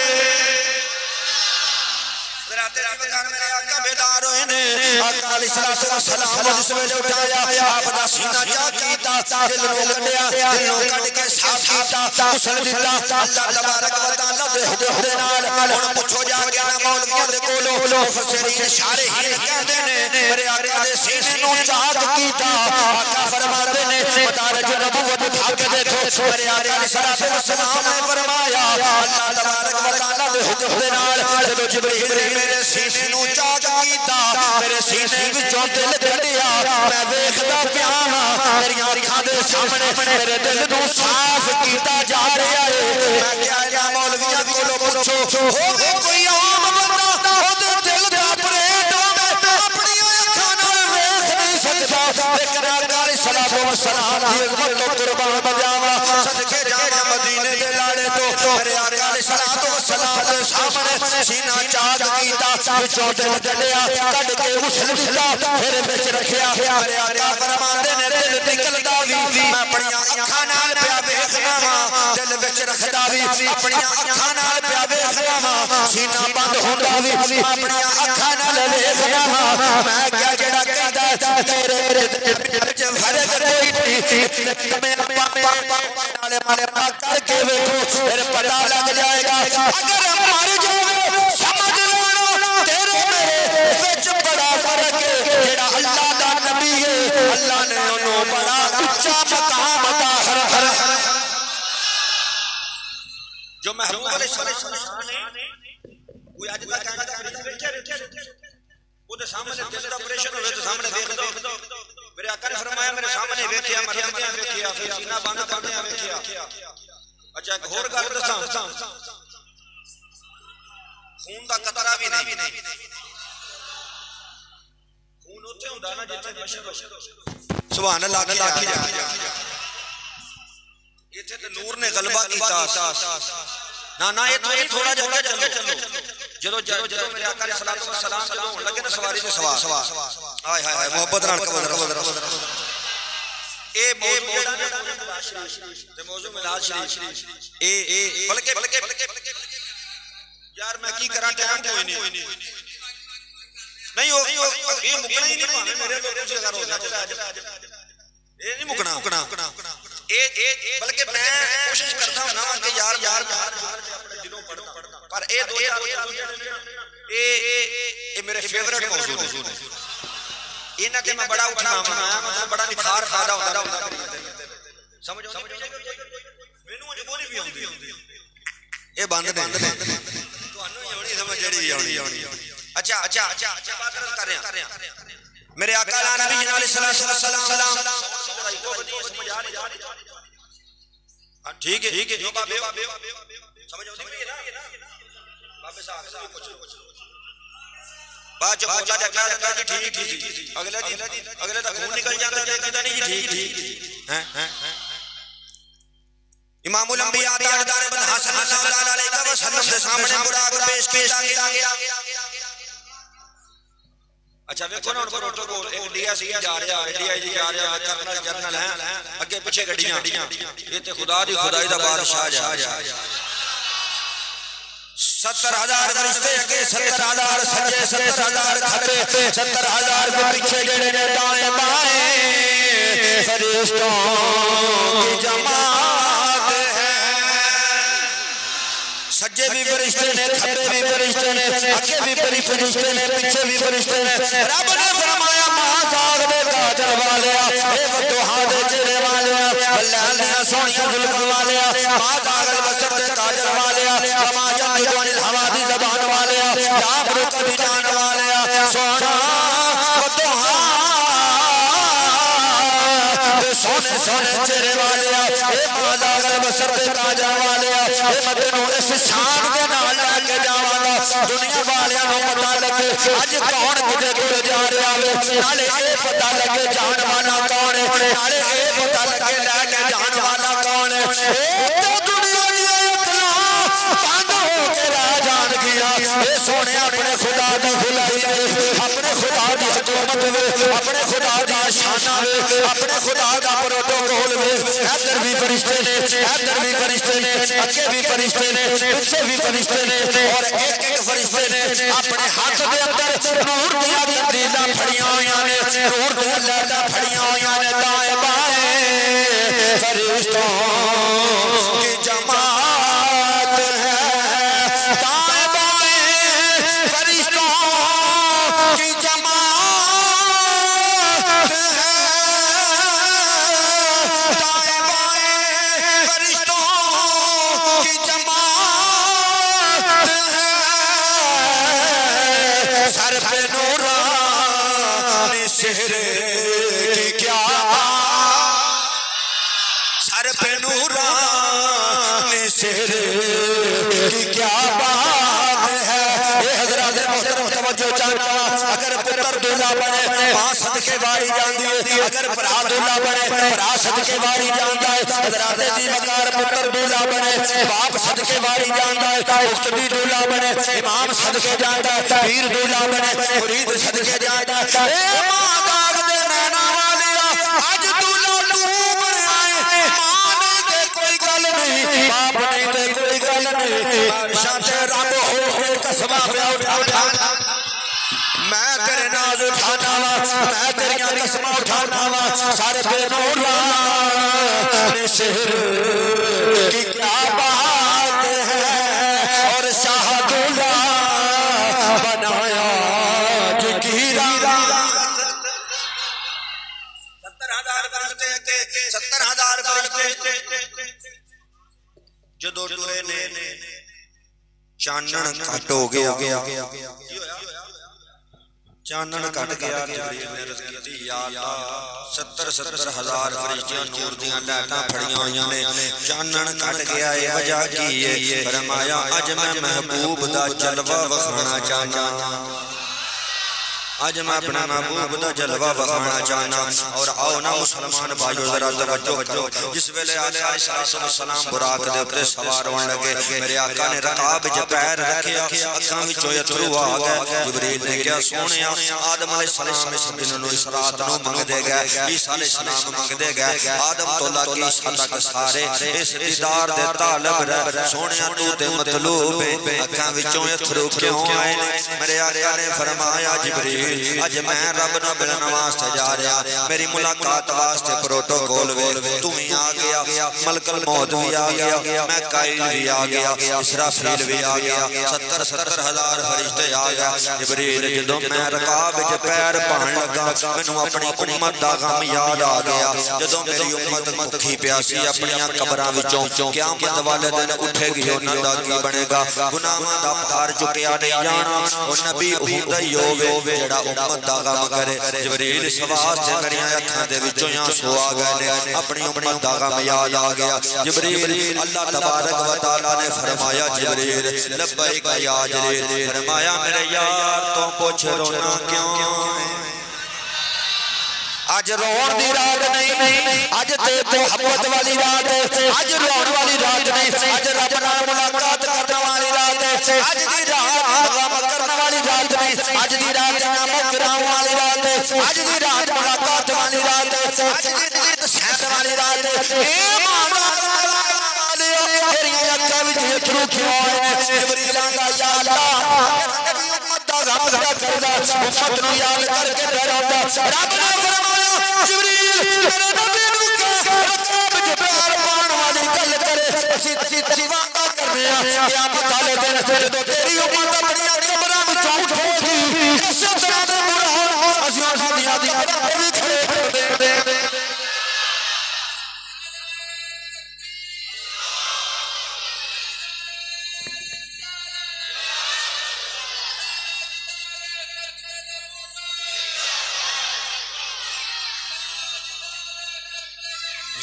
तेरा बदान मेरे आका बेदार होए ने आका अलैहिस्सलातु वस्सलाम जिस वेले उठाया आप दा सीना जा कीता दिल नु कढिया दिल नु कढ के साफ कीता कुसल दिता अल्लाह तबारक व तआला दे हुक्म दे नाल हुन पुछो जा के ना मौलवियों दे कोलो मुफस्सिरीन शारिहीन कहंदे ने मेरे आका दे सीने नु चाक कीता आका फरमाते ने मदारज नबुवत उठा के देखो मेरे आका अलैहिस्सलातु वस्सलाम ने फरमाया अल्लाह तबारक व तआला दे हुक्म दे नाल जदों जिब्रील मेरे सीने नु चाक कीता मेरे सीने विचों दिल कढिया मैं देखदा पिया तेरियां अखां दे सामने मेरे दिल नु साफ कीता जा रहा है मैं क्या ना मौलवियां कोलों पूछो होवे कोई आम बंदा ओदे दिल दा ऑपरेट होवे अपनी अखां नाल देख नहीं सकदा लेकिन आका अलैहिस्सलातु वस्सलाम दी अज़मत तो कुर्बान बजावा सदके जावा मदीने दे लाड़े तो मेरे आका अलैहिस्सलातु वस्सलाम दे सामने सीना चाक कीता विचों दिल कढिया कढ के उछल दिता फिर विच रखिया मेरे आका फरमांदे ने दिल निकलदा वी मैं अपनी अखां नाल पिया देखना वा दिल विच रखदा वी अपनी अखां नाल पिया देखना वा सीना बंद होंदा वी अपनी अखां नाल देखना वा मैं क्या जेड़ा कहंदा तेरे विच फर्क कोई नहीं नाले माले करके देखो फिर पता लग जाएगा अगर मर जाओ समझ लेना तेरे मेरे विच बड़ा फर्क है उच्चा मकाम ताहर हर जो महबूब अलैहिस्सलाम ने कोई आज तक कहना ਉਹਦੇ ਸਾਹਮਣੇ ਦਿਲ ਦਾ ਆਪਰੇਸ਼ਨ ਹੋਵੇ ਤੇ ਸਾਹਮਣੇ ਦੇਖ ਦੋ ਮੇਰੇ ਆਕਾ ਨੇ ਫਰਮਾਇਆ ਮੇਰੇ ਸਾਹਮਣੇ ਵੇਖਿਆ ਮਰਦਿਆਂ ਵੇਖਿਆ ਫਿਰ ਸੀਨਾ ਬੰਦ ਕਰਦਿਆਂ ਵੇਖਿਆ ਅੱਛਾ ਇੱਕ ਹੋਰ ਗੱਲ ਦੱਸਾਂ ਖੂਨ ਦਾ ਕਤਰਾ ਵੀ ਨਹੀਂ ਖੂਨ ਉੱਥੇ ਹੁੰਦਾ ਨਾ ਜਿੱਥੇ ਬਸ਼ਰ ਸੁਭਾਨ ਅੱਲਾਹ ਕੀ ਜਾ ਇੱਥੇ ਤੇ ਨੂਰ ਨੇ ਗਲਬਾ ਕੀਤਾ ना ना ये थोड़ा जगह चलो जदों जदों मेरे आका ने सलातो व सलाम होण लगे ना सवारी ते सवार हाय हाय हाय मोहब्बत नाल कबल ए मौजू ते मौजू मिलाद शरीफ ए बल्कि यार मैं की करा टाइम कोई नहीं हो ये मुकना ही नहीं भावे मेरे लोग तुझे अगर हो जाए ये नहीं मुकना बल्कि मैं कोशिश करता हूं ना कि यार दिलों पढ़ता पर ये दो ये मेरे फेवरेट मौजूद है इन्हां ते मैं बड़ा उठना बनाया मतलब बड़ा निखार पैदा होता समझ मेनू अज बोली भी आउंदी ये बंद ने ਤੁਹਾਨੂੰ ਹੀ ਆਉਣੀ ਸਮਝ ਜਿਹੜੀ ਆਉਣੀ अच्छा बात कर रहे हैं मेरे आका नबी अलैहिस्सलाम समझ आ रही ठीक है जो बाबे समझ आती है ना बाबे साहब कुछ बाद जब बोला जाता है जी ठीक अगले तक खून निकल जाता है कहता नहीं जी ठीक हैं इमामुल अंबिया ताजदार इब्न हसन सल्लल्लाहु अलैहि वसल्लम के सामने बुराक पेश अच्छा वेखो ना प्रोटोकॉल एक डीएसपी जा रहा है डीआईजी जा रहा है जनरल है अगे पीछे गड्डियां ये ते खुदा दी खुदाई दा बादशाह जा 70,000 फरिश्ते अगे 70,000 सज्जे 70,000 खब्बे 70,000 के पीछे जेड़े ने दाएं बाएं फरिश्तों की जमात है सज्जे भी फरिश्ते ने खब्बे भी फरिश्ते ने आगे भी फरिश्ते ने पीछे भी फरिश्ते ने रब ने फरमाया महासाग दे काजल वालिया ए वदुहा दे चेहरे वालिया बल्लाल दे सोहणियां जुल्फां वालिया महासाग दे बसर दे काजल वालिया समाजन दुनिया हवा दी ज़बान वालिया या रुक भी जान वालिया सोहणा वदुहा सोने चेहरे वालिया ए महासाग दे बसर दे काजल वालिया ए मैं तेनू इस शान दे नाल लेके जावांगा दुनिया वालियां नूं पता लगे अज कौन किते कोल जा रहा है नाले ए पता लगे जान वाला कौन है नाले ए पता लगे लेके जान वाला कौन है ए तो दुनिया दी इतना बंद हो के रह जान गया ए सोने अपने खुदा दी खुदाई अपने खुदा दी हुकूमत अपने खुदा दी शाना अपने खुदा दा प्रोटोकॉल इधर भी फरिश्ते ने अगे भी फरिश्ते ने पीछे भी फरिश्ते ने और एक फरिश्ते ने अपने हाथ दे अंदर नूर दिया तंदीलां फड़ियां होईयां ने नूर दियां लाडां फड़ियां होईयां ने दाएं बाएं फरिश्तों की जमात है दाएं बाएं फरिश्तों की जमात है दाएं बाएं फरिश्तों की जमात है सर पे नूरानी सेहरे की क्या सर पे नूरानी सेहरे की क्या बात है ये हजरात मोहतरम तवज्जो चाहना अगर पुत्र दूल्हा बने मां सदके वारी जांदी है अगर भरा दूल्हा बने भरा सदके वारी जांदा है हजरात जी मकार पुत्र दूल्हा बने बाप सदके वारी जांदा है उक्त भी दूल्हा बने इमाम सदके जांदा है पीर दूल्हा बने मुरीद सदके जांदा है ए मां दाग दे नैना वालिया आज दूल्हा तू बनया है मां नहीं ते कोई गल नहीं बाप नहीं ते कोई गल नहीं बादशाह ते रब हो कसमा पे उठा मैं तेरे नाज उठाना वा मैं तेरियां कसमां उठाना वा सारे पे नूरानी शहर की क्या बात है और शाह दूल्हा बनाया जगीरा 70,000 फरिश्ते जदों टुरे ने चानन घट हो गया, चानन घट गया। जिबरील ने अर्ज़ कीती या अल्लाह 70 हज़ार फरिश्तियां नूर दियां लाइटां फड़ियां होइयां ने, चानन घट गया है, वजह की है? फरमाया अज मैं महबूब दा जलवा वखाना चाहना, आज मैं अपने महबूब दा जलवा वखाना चाहना। और आओ ना मुसलमान भाइयों जरा तवज्जो करो, जिस वेले आका अलैहिस्सलाम बुराक दे उत्ते सवार होने लगे, मेरे आका ने रकाब च पैर रखिया, अखां विचों अथरू आ गए। जिबरील ने कहा सोहणिया आदम अलैहिस्सलाम इस दिन नु इस रात नु मंगदे गए, ईसा अलैहिस्सलाम मंगदे गए, आदम तो लगी ईसा तक सारे इस दीदार दे तालब रह। सोहणिया तू ते मतलूब है, अखां विचों अथरू क्यों आए ने? मेरे आका ने फरमाया जिबरील अज मैं रब नाल मिलण वास्ते जा रहा, मेरी मुलाकात वास्ते प्रोटोकॉल वे तू ही आ गया, मलकल मौत भी आ गया, मैं काइल भी आ गया, इसराफील भी आ गया, 70 हज़ार फरिश्ते आ गए। जिबरील जदों मैं रकाब विच पैर पाण लगा, मैनूं अपनी उम्मत दा गम याद आ गया। जदों मेरी उम्मत भुखी प्यासी अपनी कबरां विचों क़यामत वाले दिन उठेगी, उन्हां दा की बनेगा? गुनाहां दा भार चुकिया नहीं जाना, ओ नबी हुंदा ही होवे जेड़ा उम्मत दा गम करे। जिबरील इस वास्ते मेरियां अखां दे विचों आंसू आ गए ने, अपनी उम्मत दा गम याद आ गया। जिबरील अल्लाह तबारक व तआला ने फरमाया जिबरील लब्बैक या जिबरील, फरमाया मेरे यार तो पूछ रोना क्यों? आज रोण दी रात नहीं, आज ते मोहब्बत वाली रात है, आज रोण वाली रात नहीं, आज रब नाल मुलाकात करने वाली रात है, आज दी रात गम करने वाली रात नहीं, आज दी रात नाम कराने वाली रात है, आज दी रात मुलाकात वाली रात है, आज दी रात सहन वाली रात है। ए मामा तेरी अक्खां विच अथरू क्यों आए? जिबरील आंदा या अल्लाह उम्मत दा गम करदा, उम्मत नूं याद करके डरांदा। रब ने फरमाया जिबरील मेरे नबी नूं कह रकाब विच पैर पाण वाली गल करे, असीं वादा करने आ क़यामत वाले दिन जदों तेरी उम्मत अपनी कबरां विचों उठेगी, इस तरह दे बुरहान असीं दुनिया दी कबरां भी खड़े कर देंगे।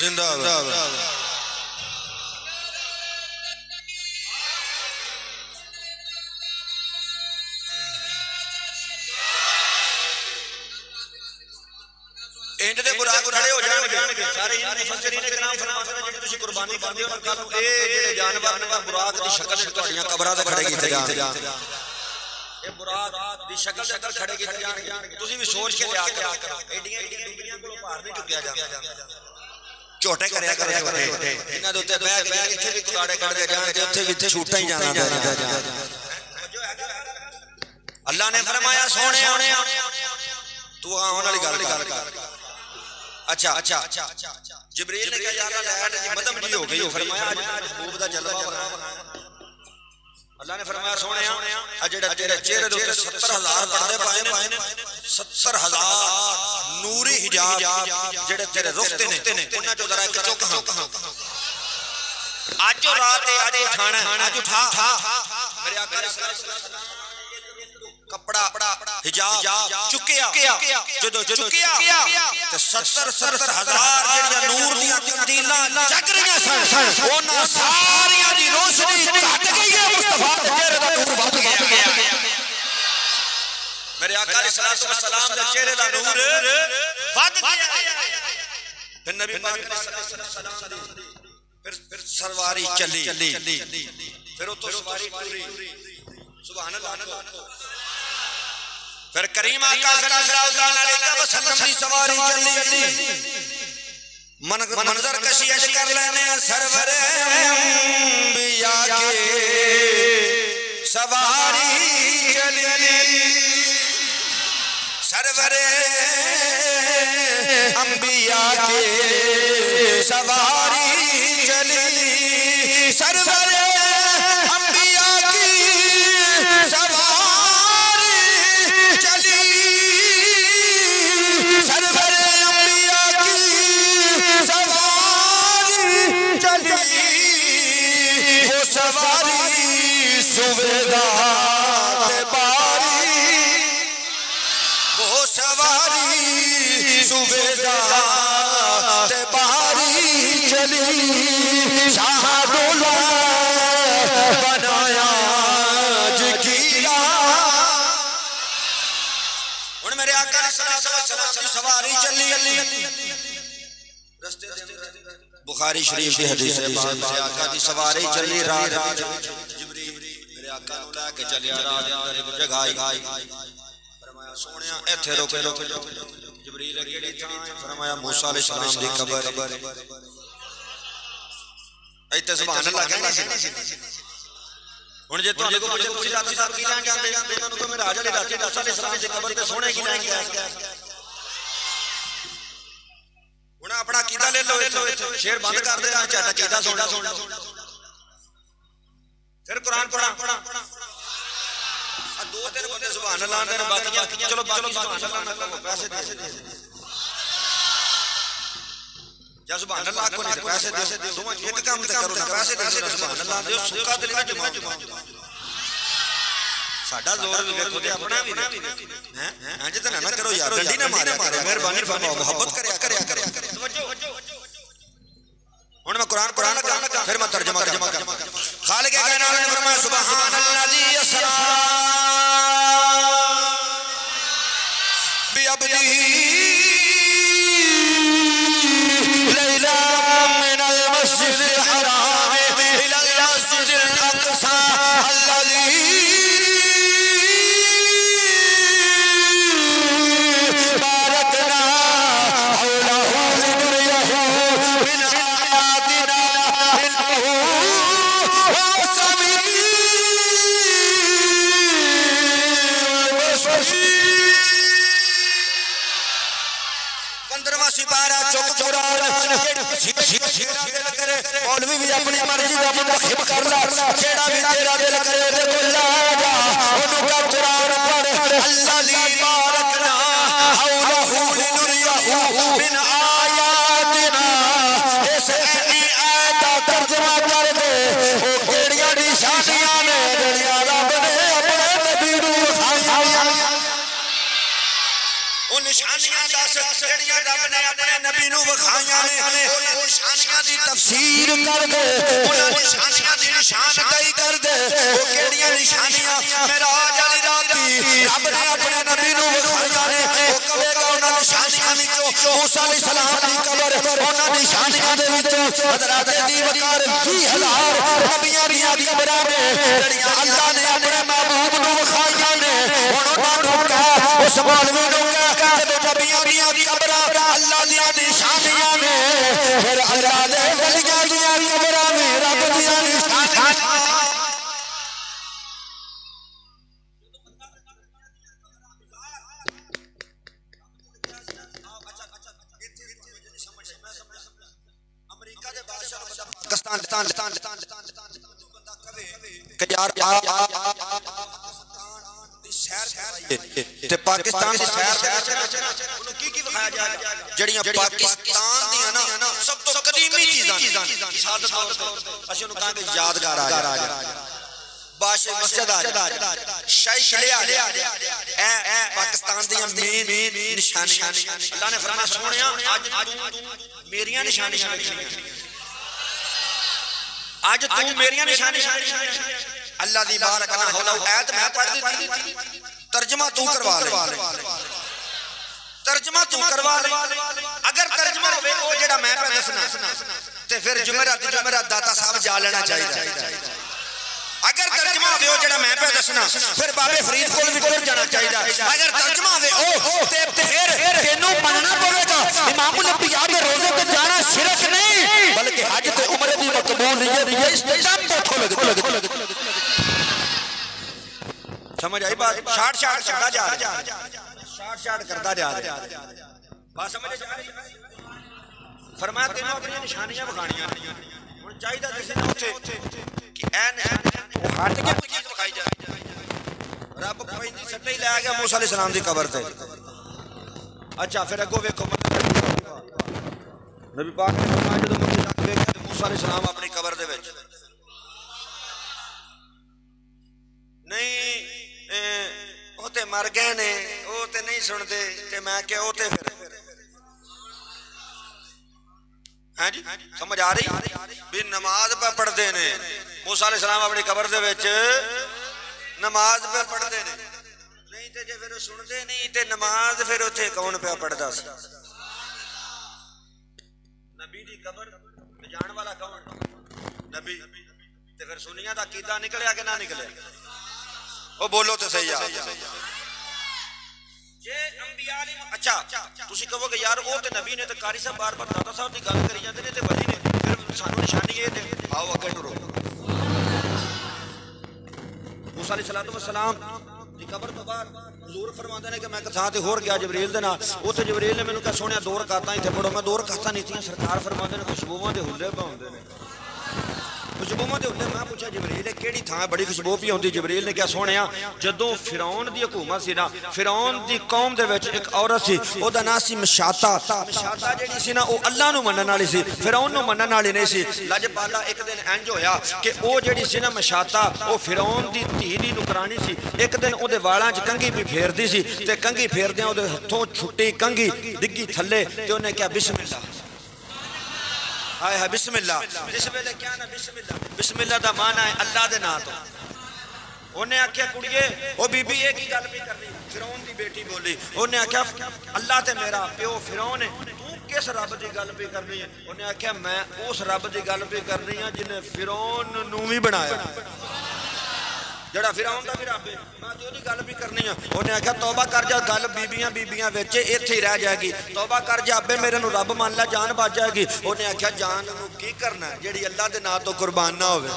जिंदाबाद। इंज दे बुराक खड़े हो जाणगे सारे मुफस्सिरीन इकराम फरमाते हैं जिहड़ी तुसीं कुर्बानी करदे हो कल नूं ए जिहड़े जानवर ने बुराक दी शक्ल विच तुहाडीਆਂ कबरां ते खड़े कीते जाणगे, ए बुराक दी शक्ल खड़े कीते जाणगे। तुसीं भी सोच के लिया करो, एडियां डुंगरियां कोलों भार नहीं चुकिया जांदा, झोटे करया करो, झोटे इन्हां दे उत्ते बैठ के इत्थे भी कुलाड़े कढदे जाणगे, उत्थे भी छूटा ही जाना पैना। अल्लाह ने फरमाया सोहणिया तू आउण वाली गल कर। अच्छा जिबरील ने कहा यार लाइट जी मदम जी हो गई, फरमाया आज महबूब दा जलवा। अल्लाह ने फरमाया सोहणिया आ जेड़ा तेरे चेहरे दे उत्ते 70 हज़ार पर्दे पाए ने, 70 हज़ार नूरी हिजाब जेड़े तेरे रुख ते ने, उन्हां चों जरा एक चुक हां आज रात है, आज उठाना, आज उठा मेरे आका कपड़ा हिजाब चुकिया, जदों चुकिया ते 70 हज़ार जेड़ियां नूर दियां कंदीलां जग रहीआं सन, उन्हां सारियां दी रोशनी घट गई है, मुस्तफा दे चेहरे दा नूर वध गया। मेरे आका अलैहिस्सलातु वस्सलाम दे चेहरे दा नूर वध गया। फिर नबी पाक अलैहिस्सलाम दी फिर सवारी चली, फिर उतो सवारी पूरी सुभान अल्लाह। फिर करीम आका सल्लल्लाहु अलैहि वसल्लम दी सवारी चली, मंजर कशी कर लेने सरवर अंबिया के सवारी चली, सरवर अंबिया के सवारी चली, सरवर अंबिया की सवारी चली, सरवर अंबिया की सवारी चली, सवारी सुवेदा ते बारी, वो सवारी सुवेदा ते बारी चली शाहदुल्ला बनाया जकीरा। हुण मेरे आका ने सलाम दी सवारी चली रस्ते बुखारी शरीफ की हदीस है, मेरे आका दी सवारी चली रात जिब्रील मेरे आका नु लेके चलिया रात दे अंदर एक जगह आई, फरमाया सोहणिया इत्थे रुक जिब्रील केड़ी थां है, फरमाया मूसा अलैहि सलाम दी कब्र इत्थे सुभान अल्लाह कहंदा। हुण जे तुहाडे कोल पुछे दाता साहब की लैण जांदे उन्हां नूं कहो मेरा राज अली राती मूसा अलैहि सलाम दी कब्र ते सोहणे की लैण गया। हुण अपना कीदा ले लो, शेर बंद कर दे, झट कीदा सुन लो, फिर कुरान पढ़ा दो तीन बंदे सुभान अल्लाह दे बाकी चलो सुभान अल्लाह ना कहो पैसे दे या सुभान अल्लाह को नहीं पैसे दे, दोवां एक काम ते करो ना, पैसे दे सुभान अल्लाह दे, सुक्का दिल ना जमा साडा जोर भी देखो ते अपना भी हैं इंज ते ना करो यार, डंडी ना मारे मेहरबानी फरमाओ, मोहब्बत करया हुण मैं कुरान पढ़ान लगा फिर मैं तर्जुमा कर। खालिक कायनात ने फरमाया सुभान अल्लाजी असरा बि अब्दी लैला मिनल मस्जिदिल हराम इलल मस्जिदिल अक़सा अल्लज़ी मौलवी भी अपनी मर्जी का मुंतखब कर ला, जेड़ा भी तेरा दिल करे ते बोला जा ओनु का कुरान पढ़। अल्लाजी बारकना हौलहु लिनुरियहु मिन आयातिना, इस आयत दा तर्जुमा कर दे ओ केड़ियां निशानियां ने जेड़ियां रब ने अपने नबी नूं विखाईयां। ओ निशानियां दस जेड़ियां रब ने अपने नबी नूं विखाईयां ने, उन्हां निशानियां दी तफसीर कर दे, उन्हां निशानियां दी निशानदेही कर दे। ओ केड़ियां निशानियां मेराज वाली राती रब ने अपने नबी नूं विखाईयां ने, ओ कहेगा उन्हां निशानियां विचों मूसा अलैहि सलाम दी कब्र, उन्हां निशानियां दे विचों हज़रत दी वकार 20,000 नबियां दीयां कब्रां ने जेड़ियां अल्लाह ने अपने महबूब नूं विखाईयां ने। हुण उन्हां नूं कह उस मौलवी नूं कह जदों नबियां दीयां कब्रां अल्लाह दीयां निशानियां ने, फिर अल्लाह दे वलियां दीयां कब्रां भी रब दीयां निशानियां। अमेरिका दे बादशाह पाकिस्तान ते पाकिस्तान दी सैर की विखाया जाएगा जड़ियां पाकिस्तान दी है ना सब तो कदीमी चीज़ां मिसाल दे तौर ते असि उन्हें कहांगे यादगार आ जाए, बादशाह मस्जिद आ जाए, शाही किले आ जाए, पाकिस्तान दी मेन निशानियां। अल्लाह ने फरमाया सोहणिया अज मेरियां निशानियां लिखियां, आज तू मेरियां निशानियां अल्लाह दी बारकना हौला आयत मैं पढ़ दी थी, तर्जुमा तू करवा ले, तर्जुमा तू करवा ले। अगर तर्जुमा होवे ओ जेड़ा मैं पे दसना ते फिर जुमेरात दाता साहब जा लेना चाहिए। अगर तर्जुमा होवे ओ जेड़ा मैं पे दसना फिर बाबे फरीद कोल भी टुर जाना चाहिए। अगर तर्जुमा होवे ओ ते फिर तेनू मनना पवेगा इमामुल अंबिया दे रोजे ते जाना शिरक नहीं बल्कि हज ते उम्र दी मकबूलियत ये इस्लाम तो खोल। समझ आई बात? शार्ट करता जा शार्ट करता जा बात समझ आ रही? फरमाया तेनों अपनी निशानियां विखाणियां हुण चाहिदा किसी ने उत्थे कि ए निशानियां हट के कोई चीज विखाई जाए। रब पैंदी सट्टे ही लै गया मूसा अलैहि सलाम दी कब्र ते। अच्छा फिर अगो वेखो नबी पाक ने फरमाया जदों मंदिर तक वेखे ते मूसा अलैहि सलाम अपनी कब्र दे विच मर गए ने वो ते नहीं सुनते ते मैं क्या वो ते फिर हैं जी समझ आ रही भी नमाज पे पढ़ते ने मूसा अलैहिस्सलाम अपनी कबर दे विच नमाज पे पढ़ते ने नहीं ते जे फिर सुनते नहीं ते नमाज फिर उत्थे कौन पे पढ़दा सी नबी दी कबर जान वाला कौन नबी ते फिर सुनिया दा कीदा निकलिया कि ना निकलिया ओ बोलो तो सही यार जे अंबिया अच्छा तुसी कहोगे यार ओ ते नबी ने ते कारी साहब बार-बार दादा साहब दी गल करी जांदे ने ते वली ने फिर सानू निशानी ये दे आओ अगे टुरो मूसा अलैहिस्सलाम दी कबर तो बाहर हुजूर फरमांदे ने कि मैं कथा ते होर गया जबरील दे नाल ओथे जबरील ने मैनू कहा सोहणिया दो रकातां इत्थे पढ़ो मैं दो रकातां नीतियां सरकार फरमांदे ने खुशबूवां दे हुल्ले पाउंदे ने खुशबूवां दे हुल्ले मैं पूछा जबरील किहड़ी थां बड़ी खुशबू पी आउंदी जबरील ने क्या सोहणिया जदों फिरौन दी हुकूमत सी ना फिरौन दी कौम दे विच एक औरत सी ओदा नाम सी मशाता जेहड़ी सी ना ओ अल्लाह नू मनण वाली सी फिरौन नू मनण वाली नहीं सी लजपाला एक दिन इंज होया कि ओ जेहड़ी सी ना मशाता ओ फिरौन दी धी दी नुकरानी सी एक दिन ओदे वालां च कंघी भी फेरदी सी ते कंघी फेरदियां ओदे हत्थों छुट्टी कंघी डिग्गी थल्ले ते ओने क्या बिस्मिल्लाह हाय हाय बिस्मिल्लाह जिस वेले क्या ना बिस्मिल्लाह बिस्मिल्लाह दा माना है अल्लाह दे नाम तो ओने आख्या कुड़िए ओ बीबी ये की गल भी करनी फिरौन दी बेटी बोली ओने आख्या अल्लाह ते मेरा प्यो फिरौन है तू किस रब दी गल भी करनी है ओने आख्या मैं उस रब दी गल भी करनी है जिन्हें फिरौन नू भी बनाया जड़ा फिरौन दा भी रब है मैं ते ओदी गल भी करनी है ओने आख्या तौबा कर जा गल बीबियां विच इत्थे ही रह जाएगी तौबा कर जा अब्बे मेरे नू रब मान ला जान बच जाएगी ओने आख्या जान नू की करना जेड़ी अल्लाह दे नाम तो कुर्बान ना होवे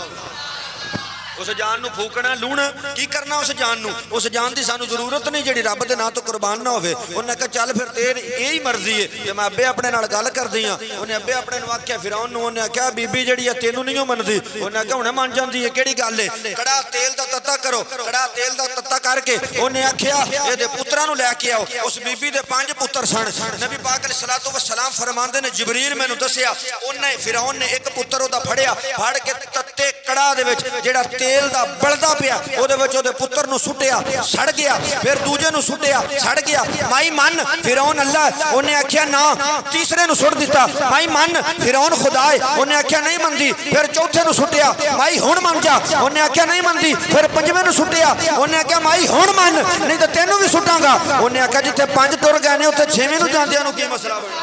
उस जान नू फूकना लूणा की करना उस जान दी सानू जरूरत नहीं जेड़ी रब दे नाम तो कुर्बान ना होवे उन्हें कहा चल फिर तेरी यही मर्जी है जे मैं अब्बे अपने नाल गल करदी हां उन्हें अब्बे अपने नू आख्या फिरौन नू उन्हें आख्या बीबी जेड़ी है तेनू नहीं मनदी उन्हें आख्या हुणे मन जांदी है केड़ी गल है कड़ा तेल दा तत्ता करो कड़ा तेल दा तत्ता करके उन्हें आख्या इहदे पुत्तरां नू लैके आओ उस बीबी दे 5 पुत्तर सन नबी पाक अलैहिस्सलातु वस्सलाम फरमांदे ने जिबरील मैनू दस्सिया उन्हें फिरौन ने एक पुत्तर ओदा फड़िया फड़ के तत्ते कड़ा दे विच जेड़ा तेल दा बलदा पिया ओदे विच ओदे पुत्तर नू सुट्टिया सड़ गया फिर दूजे नू सुट्टिया सड़ गया माई मन फिरौन अल्लाह ओने आख्या ना तीसरे नू सुट दिता माई मन फिरौन खुदा है ओने आख्या नहीं मनदी फिर चौथे नू सुट्टिया माई हुण मन जा ओने आख्या नहीं मनदी फिर पंजवें नू सुट्टिया ओने आख्या माई हुण मन नहीं ते तेनू भी सुटांगा ओने आख्या जिथे 5 तुर गए ने उत्थे 6वें नू जांदियां नू की मसला बने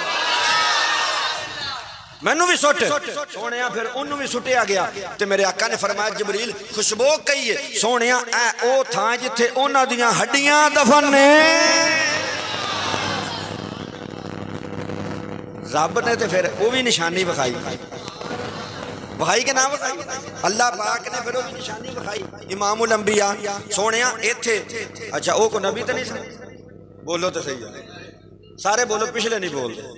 मैनू भी सुट सोने फिर उन्होंने भी सुटिया गया ते मेरे आका ने फरमाया जबरील खुशबू कही है सोने ऐ ओ थां जिथे उन्हां दियां हड्डियां दफन ने रब ने ते फिर वो भी निशानी विखाई के नाम अल्लाह पाक ने फिर वो भी निशानी विखाई इमामुल अंबिया सोने इत्थे अच्छा वो को नबी तो नहीं बोलो तो सही है सारे बोलो पिछले नहीं बोलते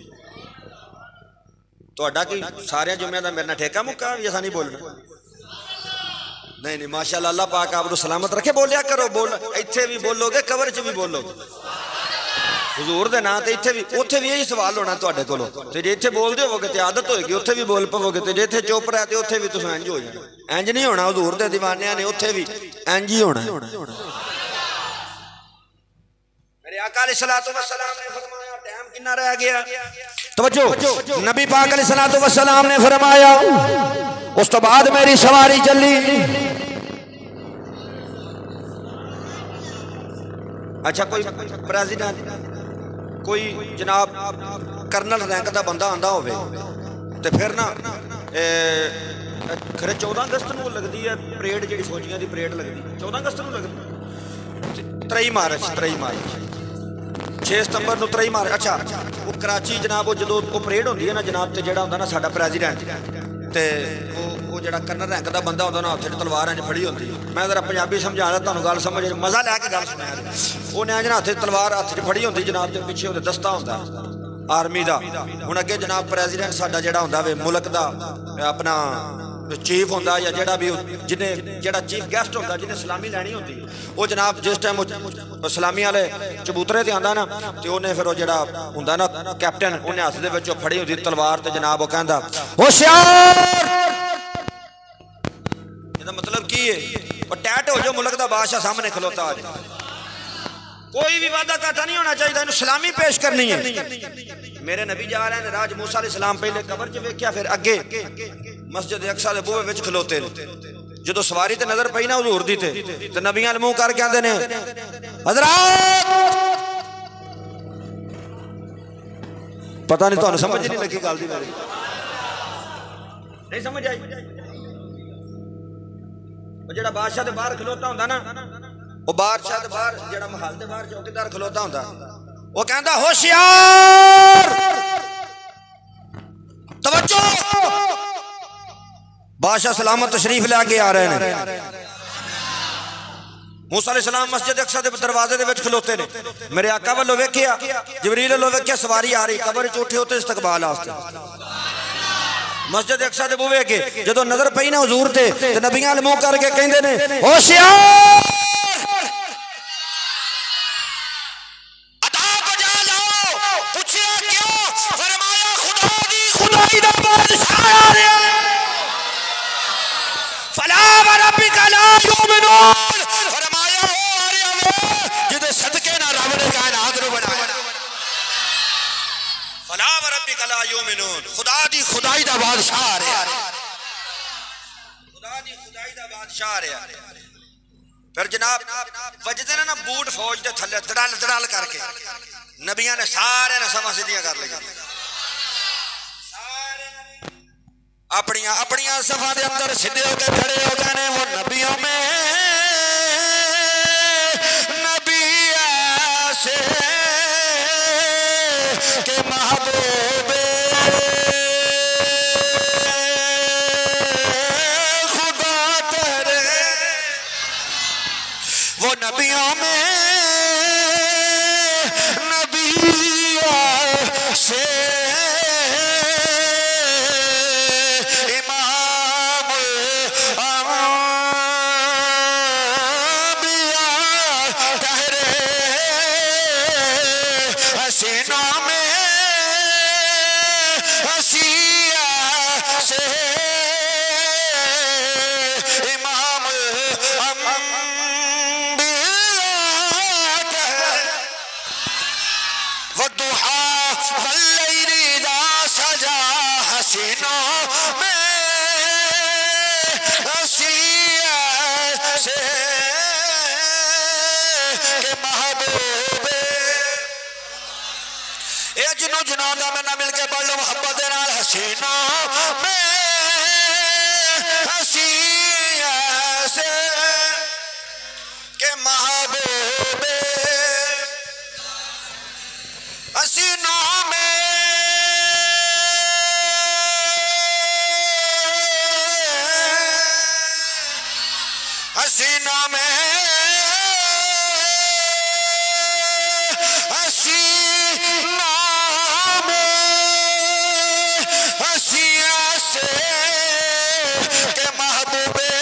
ਤੁਹਾਡਾ ਕੀ ਸਾਰਿਆਂ ਜੁਮਿਆਂ ਦਾ ਮੇਰੇ ਨਾਲ ਠੇਕਾ ਮੁੱਕਾ ਵੀ ਅਸਾਂ ਨਹੀਂ ਬੋਲਣਾ नहीं माशाअल्लाह अल्लाह पाक आप सलामत रखे बोलिया करो बोल इत्थे भी बोलोगे कबर च भी बोलोगे हुजूर दे नाम ते इत्थे भी उत्थे भी यही सवाल होना तुहाडे कोलों ते जे इत्थे बोलदे होवोगे ते आदत होएगी उत्थे भी बोल पवोगे ते जे इत्थे चुप रहे ते उत्थे भी तुसीं इंज हो जाना इंज नहीं होना हुजूर दे दीवानियां ने उत्थे भी इंज ही होना मेरे आका अलैहिस्सलातु वस्सलाम ने फरमाया टाइम कितना रह गया तवज्जो नबी पाक अलैहिस्सलातु वस्सलाम ने फरमाया उस तो बाद मेरी सवारी चली अच्छा कोई प्रेसिडेंट कोई जनाब कर्नल रैंक का बंदा आंदा होवे ते फिर ना खरे 14 अगस्त नूं लगदी है परेड जिहड़ी फौजियां दी परेड लगदी 14 अगस्त नूं लगदी 23 मार्च 6 सितंबर नूं 23 मार्च अच्छा वो कराची जनाब वो जो परेड होंदी है ना जनाब ते जिहड़ा हुंदा ना साडा प्रेसिडेंट ते वो जिहड़ा कर्नल रैंक का बंदा हुंदा ना उत्थे तलवार इंज फड़ी होंदी मैं जरा पंजाबी समझादा तुहानूं गल समझ मज़ा लैके गल सुणाया उहने इंज ना हत्थ तलवार हत्थ च फड़ी होंदी जनाब ते पिछे ओहदे दस्ता हुंदा आर्मी दा हुण अगे जनाब प्रेसिडेंट साडा जिहड़ा हुंदा वे मुल्क दा अपना चीफ होंदा या जिहड़ा भी जिन्हें जिहड़ा चीफ गेस्ट होंदा जिन्हें सलामी लैनी होंदी वो जनाब जिस टाइम सलामी वाले चबूतरे ते आंदा ना ते उन्हें फिर वो जिहड़ा हुंदा ना कैप्टन उन्हें हत्थ दे विच फड़ी होंदी तलवार ते जनाब वो कहंदा होशियार इहदा मतलब की है और टैट हो जो मुल्क दा बादशाह सामने खलोता आ कोई भी वादा घाटा नहीं होना चाहिए, इन्हें सलामी पेश करनी है। मेरे नबी जा रहे हैं, राज मूसा अलैहिस्सलाम पहले कबर च वेख्या, फिर अगे मस्जिद अक्सा दे बूहे विच खलोते ने। जो सवारी ते नजर पई ना हुजूर दी ते नबियां मुंह करके आंदे ने हजरात, पता नहीं तुहानू समझ नहीं लगी गल दी, नहीं समझ आई। जेड़ा बादशाह दे बाहर खलोता हुंदा ना, वो बादशाह दे बाहर जेड़ा महल दे बाहर चौकीदार खलोता हुंदा, वो कहंदा होशियार तवज्जो, बादशाह सलामत तशरीफ लेके आ रहे हैं। मूसा अलैहिस्सलाम मस्जिद अक्सा दे दरवाजे दे विच खलोते ने। मेरे आका वालों वेखिया, जिबरील वालों वेखिया, सवारी आ रही, कबर च उठे होते इस्तकबाल वास्ते मस्जिद अक्सा दे बूहे अगे जदों नजर पई ना हुजूर ते नबियां मुंह करके कहंदे ने होशियार अता को जा लाओ। पूछिया क्यों? फरमाया खुदाई दा बादशाह आ रहा है। फला व रब्बिका ला युमिनून, फरमाया वो आ रहा है जिदे सदके ना रब ने कायनात नु बनाया। फला व रब्बिका ला युमिनून, खुदा दी खुदाई दा बादशाह आ रहा है, खुदा दी खुदाई दा बादशाह आ रहा है। फिर जनाब वजदे ना बूट फौज दे थल्ले दड़ल दड़ल करके नबियां ने सारे ने समा सीधियां कर लिया। अपनिया अपनिया सफा दे अंदर सीधे होके खड़े हो गए ने। वो नबियों में नबी ऐसे के महबूबे खुदा तेरे, वो नबियों में नबी ऐसे जुनूदा में ना मिलके पढ़ लो मोहब्बत दे नाल हसीनों में हसी ऐसे के महबूबे हसीनों में हसीनों में के महबूबे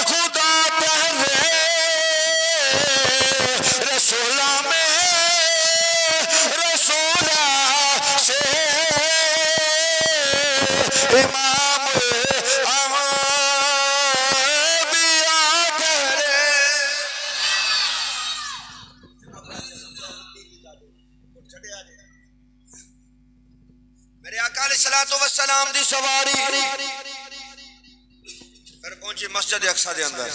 खुदा तेरे रसूला में रसूला से इमाम अम्बिया तेरे। मेरे आका अलैहिस्सलातु वस्सलाम दी सवारी फिर पहुंची मस्जिद अक्सा दे अंदर।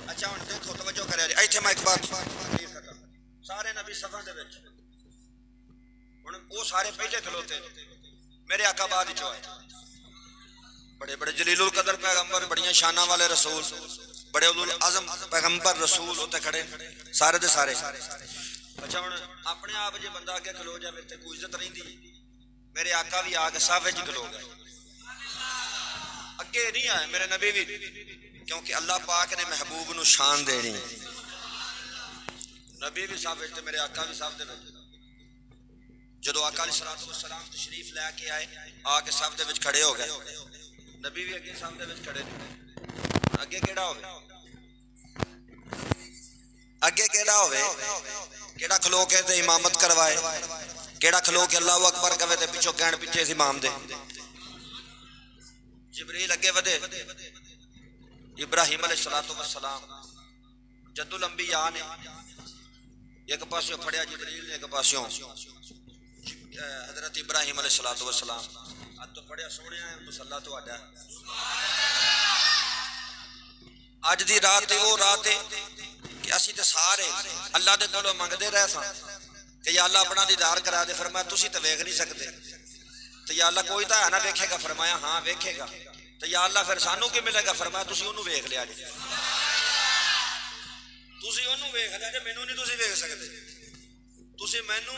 अच्छा हुण देखो तवज्जो करिया जी, इत्थे मैं एक बात सारे नबी सफा दे विच हुण वो सारे पहले खलोते, मेरे आका बाद विच आए। बड़े बड़े जलीलुल कदर पैगंबर, बड़ियां शानां वाले रसूल, बड़े उलुल आजम पैगंबर रसूल उत्ते खड़े सारे दे सारे। अच्छा हुण अपने आप जे बंदा अगे खलो जाए ते कोई इज्जत रहिंदी, मेरे आका भी आके साफ विच खलो गए, अगे नहीं आए मेरे नबी भी, क्योंकि अल्लाह पाक ने महबूब नू शान देनी। नबी भी साफ विच ते मेरे आका भी साफ दे विच। जदों आका अलैहिस्सलातु वस्सलाम तशरीफ लैके आए, आके साफ दे विच खड़े हो गए, नबी भी अगे साफ दे विच खड़े ने। अगे केड़ा होवे, अगे केड़ा होवे, केड़ा खलो के ते इमामत करवाए, केड़ा खलो के अल्लाहु अकबर कहे ते पिछो कहण पिछे इस इमाम दे। जिब्रील अगे वधे, इब्राहिम अलैहिस्सलाम जद्दुल अंबिया ने एक पासों फड़िया जिब्रील ने, एक पासों हजरत इब्राहिम अलैहिस्सलाम। अज तो फड़िया सोने मुसल्ला तुहाडा। अज दी रात वो रात है कि असी तो सारे अल्लाह दे कोलों मंगते रहे सा कि या अल्लाह अपना दीदार करा दे। फरमाया तुसी तो वेख नहीं सकते, तो या अल्लाह कोई तो है ना वेखेगा। फरमाया हाँ वेखेगा। तो या अल्लाह फिर सानू की मिलेगा? फरमाया तुसी उन्होंने वेख लिया जे, तुसी उन्होंने वेख लिया जे, मैनू नहीं तुसी वेख सकते, तुसी मैनू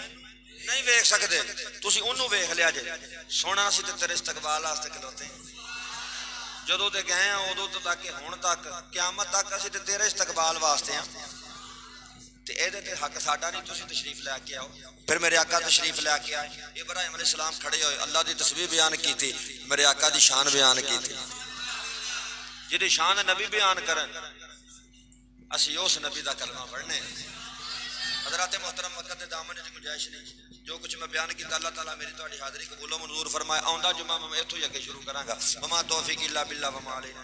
नहीं वेख सकते, तुसी उन्होंने वेख लिया जे। सोना सी ते तेरे इस्तकबाल वास्ते खलोते, जदों ते गए हैं उदों तो तक हुण तक क़यामत तक असीं ते तेरे इस्तकबाल वास्ते हैं। ते इहदे ते हक साडा नहीं, तुसीं तशरीफ लैके आओ। फिर मेरे आका तशरीफ लैके आए। इब्राहिम अलैहिस्सलाम खड़े होए, अल्लाह की तस्बीह बयान की थी, मेरे आका की शान बयान की थी। जिहदी शान नबी बयान करन असीं उस नबी का कलमा पढ़ने। हज़रात मोहतरम वक़्त दे दामन च गुंजाइश नहीं, जो कुछ मैं बयान किया अल्लाह ताला मेरी तुहाडी हाज़री कबूलो मंजूर फरमाए। आउंदा जुम्मा मैं इत्थों ही अगे शुरू करांगा। वमा तौफीक इल्ला बिल्लाह वमा अलैना।